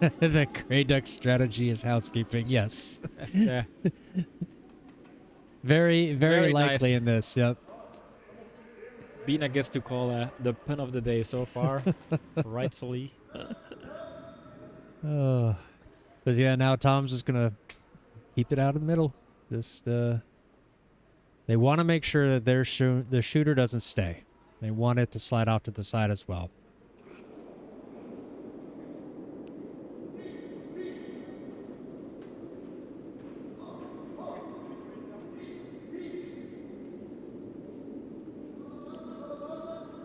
S1: The Grey Duck strategy is housekeeping. Yes.
S2: Yeah,
S1: Very
S2: Very
S1: likely
S2: nice.
S1: in this. Yep.
S2: Bina gets to call the pun of the day so far, rightfully.
S1: Oh. Because, yeah, now Tom's just going to keep it out of the middle. Just, they want to make sure that their the shooter doesn't stay. They want it to slide off to the side as well.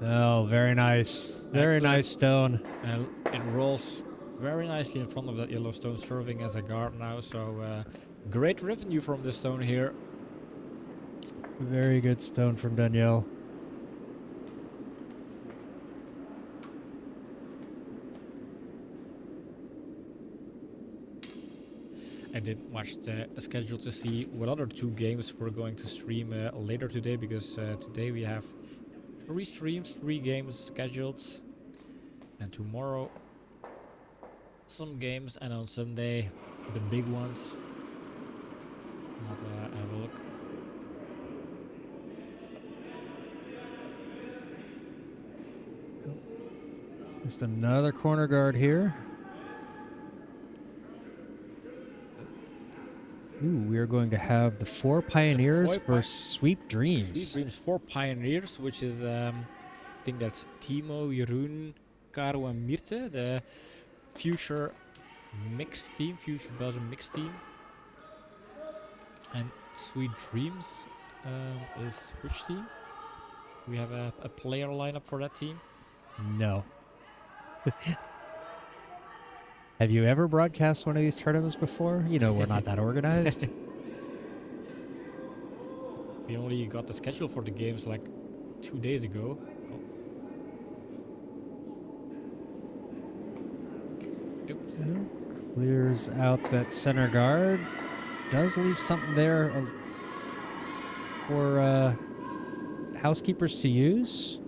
S1: Oh, very nice. Very
S2: Excellent.
S1: nice stone.
S2: And it rolls very nicely in front of that yellow stone, serving as a guard now. So great revenue from this stone here.
S1: Very good stone from Danielle.
S2: I didn't watch the schedule to see what other 2 games we're going to stream later today, because today we have 3 streams, 3 games scheduled, and tomorrow some games, and on Sunday the big ones. Have a look.
S1: Just another corner guard here. Ooh, we are going to have the 4 Pioneers for Sweep Dreams.
S2: Sweep Dreams 4 Pioneers, which is, I think that's Timo, Jeroen, Caro, and Mirte, the future mixed team, future Belgium mixed team. And Sweet Dreams is which team? We have a player lineup for that team.
S1: No. Have you ever broadcast one of these tournaments before? You know, we're not that organized.
S2: We only got the schedule for the games like 2 days ago. Oh. Oops.
S1: Clears out that center guard. Does leave something there for housekeepers to use.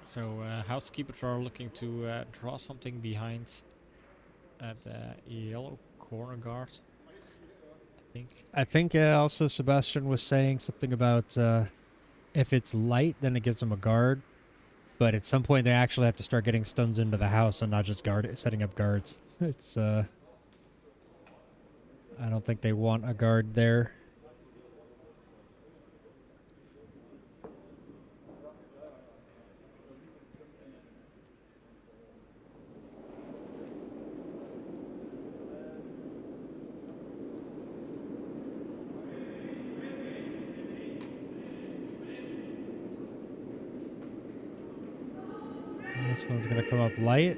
S2: So housekeepers are looking to draw something behind at yellow corner guard, I think.
S1: I think also Sebastian was saying something about if it's light, then it gives them a guard. But at some point, they actually have to start getting stuns into the house and not just setting up guards. It's I don't think they want a guard there. This one's going to come up light.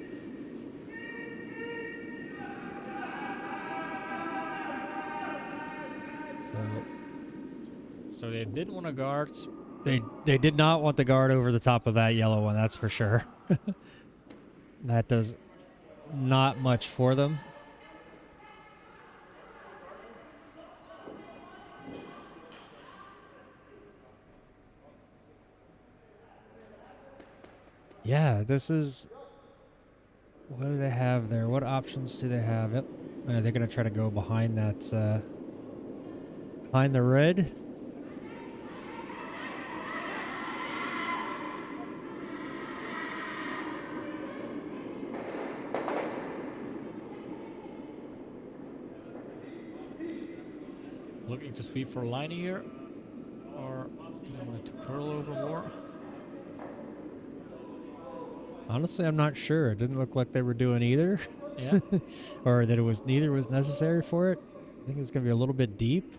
S2: So they didn't want a guard.
S1: They did not want the guard over the top of that yellow one, that's for sure. That does not much for them. Yeah, this is... What do they have there? What options do they have? Yep. They're going to try to go behind that... behind the red.
S2: Looking to sweep for line here, or you know, to curl over more.
S1: Honestly, I'm not sure. It didn't look like they were doing either.
S2: Yeah.
S1: Or that neither was necessary for it. I think it's going to be a little bit deep.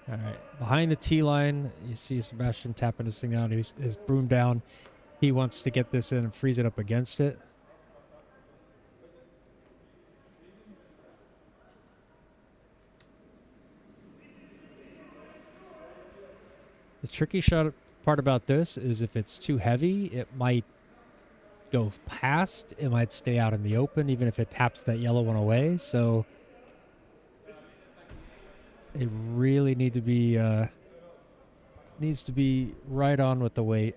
S1: All right. Behind the T line, you see Sebastian tapping his thing down. His broom down. He wants to get this in and freeze it up against it. The tricky part about this is if it's too heavy, it might go past. It might stay out in the open, even if it taps that yellow one away. So they really need to be needs to be right on with the weight.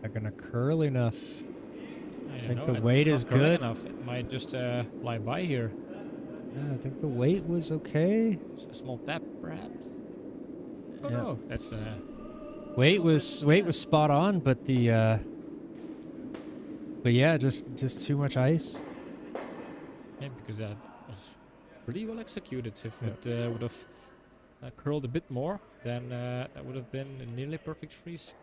S1: Not gonna curl enough.
S2: I
S1: think
S2: don't
S1: the
S2: know.
S1: weight
S2: It's
S1: is
S2: not correct
S1: good.
S2: enough. It might just lie by here.
S1: Yeah, I think the weight was okay.
S2: Just a small tap, perhaps. Oh
S1: Yeah.
S2: no, that's
S1: Weight was spot on, but the but yeah, just too much ice.
S2: yeah, because that was pretty well executed. If
S1: Yeah.
S2: it would have curled a bit more, then that would have been a nearly perfect freeze.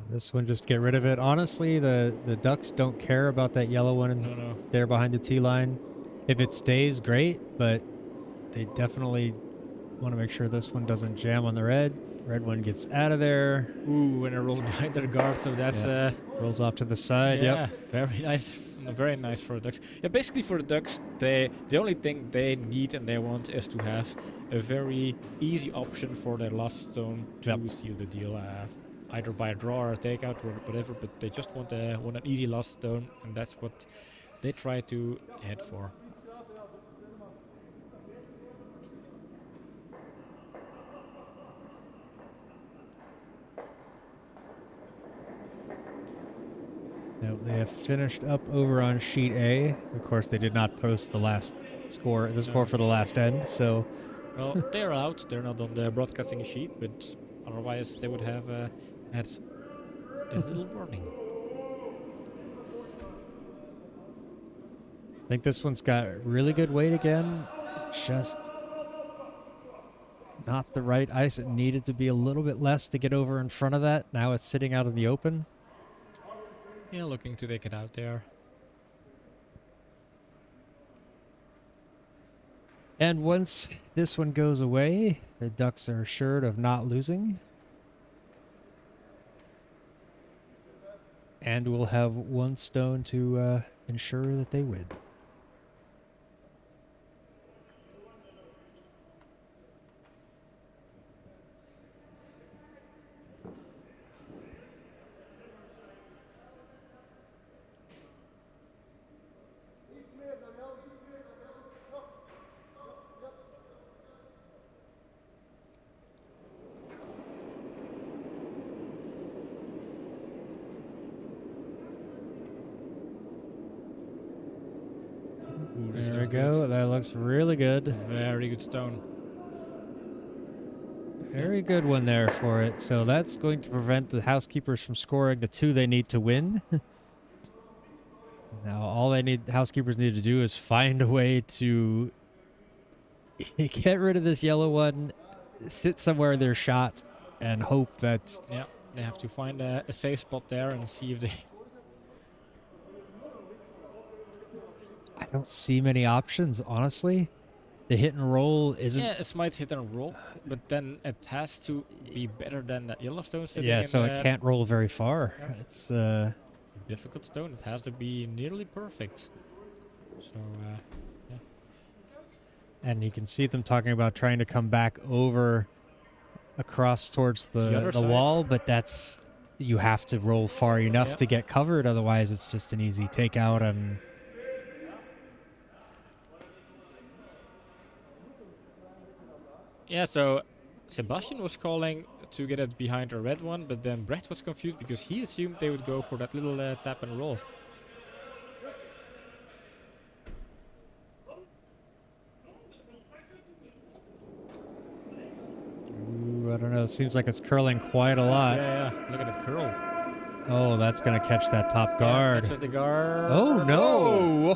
S1: This one, just get rid of it. Honestly, the ducks don't care about that yellow one
S2: No.
S1: there behind the tee line. If it stays, great, but they definitely want to make sure this one doesn't jam on the red. Red one gets out of there.
S2: Ooh, and it rolls behind their guard, so that's
S1: Rolls off to the side.
S2: yeah,
S1: Yep.
S2: very nice. Very nice for the ducks. Yeah, basically for the ducks, the only thing they need and they want is to have a very easy option for their last stone to seal the deal. Either by a draw or a takeout or whatever, but they just want an easy last stone, and that's what they try to head for.
S1: Now, they have finished up over on sheet A. Of course, they did not post the last score, score for the last end. So,
S2: Well, they're out. They're not on the broadcasting sheet, but otherwise they would have had a little warning.
S1: I think this one's got really good weight again. Just not the right ice. It needed to be a little bit less to get over in front of that. Now it's sitting out in the open.
S2: Yeah, looking to take it out there.
S1: And once this one goes away, the ducks are assured of not losing. And we'll have one stone to ensure that they win.
S2: Ooh, this
S1: There we
S2: looks
S1: go.
S2: good.
S1: That looks really good.
S2: Very good stone.
S1: Very good one there for it. So that's going to prevent the Housekeepers from scoring the two they need to win. Now all Housekeepers need to do is find a way to get rid of this yellow one, sit somewhere in their shot, and hope that...
S2: Yeah, they have to find a safe spot there and see if they...
S1: I don't see many options, honestly. The hit and roll isn't...
S2: Yeah, it might hit and roll, but then it has to be better than that Yellowstone sitting
S1: Yeah,
S2: in
S1: so
S2: there.
S1: it can't roll very far.
S2: Yeah.
S1: It's
S2: A difficult stone. It has to be nearly perfect. So, yeah.
S1: and you can see them talking about trying to come back over across towards
S2: The other
S1: the
S2: side.
S1: wall, but that's... You have to roll far enough
S2: Yeah.
S1: to get covered, otherwise it's just an easy takeout. And
S2: Yeah, so Sebastian was calling to get it behind the red one, but then Brett was confused because he assumed they would go for that little tap and roll.
S1: ooh, I don't know. It seems like it's curling quite a lot.
S2: Yeah, look at it curl.
S1: Oh, that's going to catch that top
S2: Yeah,
S1: guard.
S2: catches the guard.
S1: Oh, no.
S2: Oh.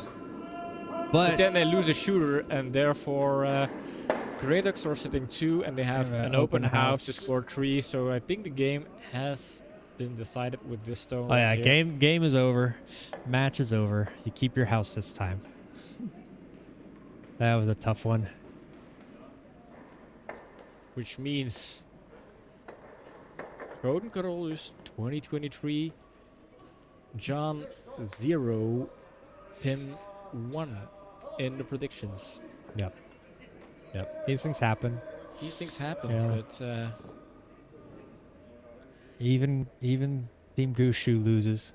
S1: But
S2: But then they lose a shooter, and therefore Grey Ducks are sitting 2, and they have
S1: Yeah,
S2: an open
S1: open
S2: house to
S1: house.
S2: score 3. So I think the game has been decided with this stone.
S1: oh yeah,
S2: right here.
S1: game is over. Match is over. You keep your house this time. That was a tough one.
S2: Which means Gouden Carolus 2023, John 0, Pim 1 in the predictions.
S1: Yep. Yep. These things happen.
S2: These things happen,
S1: Yeah.
S2: but
S1: Even Team Gushu loses.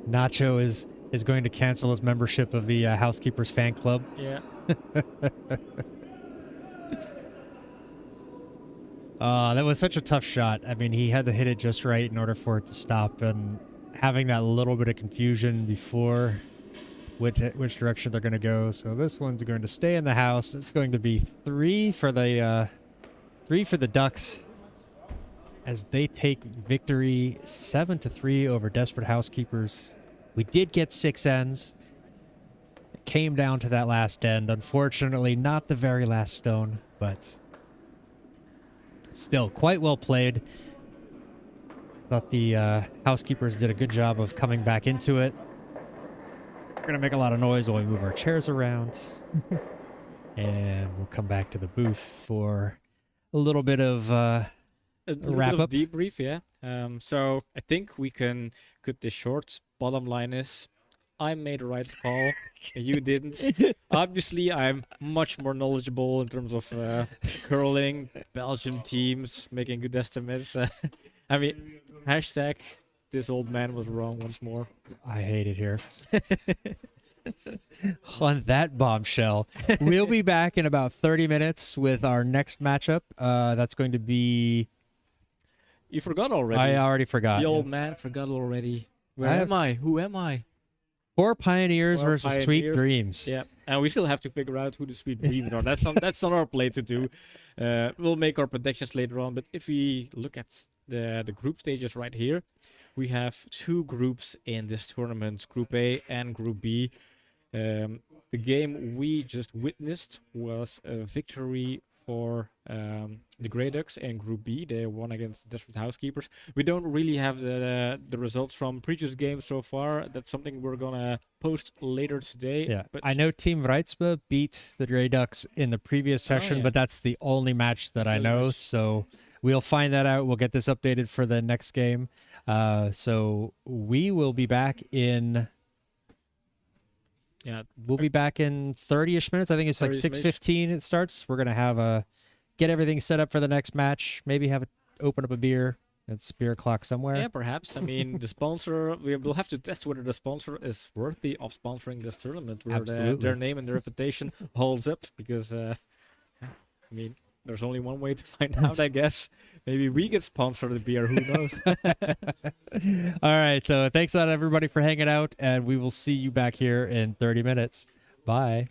S1: Nacho is going to cancel his membership of the Housekeepers fan club.
S2: yeah.
S1: That was such a tough shot. I mean, he had to hit it just right in order for it to stop, and having that little bit of confusion before which direction they're going to go. So this one's going to stay in the house. It's going to be three for the Ducks as they take victory 7-3 over Desperate Housekeepers. We did get 6 ends. It came down to that last end. Unfortunately, not the very last stone, but still quite well played. Thought the Housekeepers did a good job of coming back into it. We're going to make a lot of noise while we move our chairs around. And we'll come back to the booth for a little bit of
S2: A little
S1: wrap
S2: bit of
S1: up.
S2: debrief, yeah. So I think we can cut this short. Bottom line is, I made the right call, and you didn't. Obviously, I'm much more knowledgeable in terms of curling, Belgian teams, making good estimates. I mean, hashtag this old man was wrong once more.
S1: I hate it here. On that bombshell, we'll be back in about 30 minutes with our next matchup. That's going to be...
S2: You forgot already.
S1: I already forgot.
S2: The old man forgot already. Where
S1: I
S2: am I? Who am I?
S1: Four Pioneers
S2: Four
S1: versus Sweet
S2: Pioneers.
S1: Dreams.
S2: Yeah, and we still have to figure out who the Sweet Dreams are. That's on our plate to do. We'll make our predictions later on. But if we look at the group stages right here, we have 2 groups in this tournament, Group A and Group B. The game we just witnessed was a victory for the Grey Ducks in Group B. They won against Desperate Housekeepers. We don't really have the results from previous games so far. That's something we're gonna post later today.
S1: Yeah,
S2: but
S1: I know Team Wrightsma beat the Grey Ducks in the previous session,
S2: yeah.
S1: but that's the only match that I
S2: So
S1: know.
S2: there's-
S1: So we'll find that out. We'll get this updated for the next game. So we will be back in...
S2: yeah,
S1: We'll be back in 30-ish minutes. I think it's like
S2: 30-ish minutes.
S1: 6:15 it starts. We're going to have get everything set up for the next match. Maybe open up a beer at Spear Clock somewhere.
S2: yeah, perhaps. I mean, the sponsor, we'll have to test whether the sponsor is worthy of sponsoring this tournament, where
S1: Absolutely.
S2: their name and their reputation holds up. Because, I mean, there's only one way to find out, I guess. Maybe we get sponsored the beer, who knows?
S1: All right. So thanks a lot, everybody, for hanging out, and we will see you back here in 30 minutes. Bye.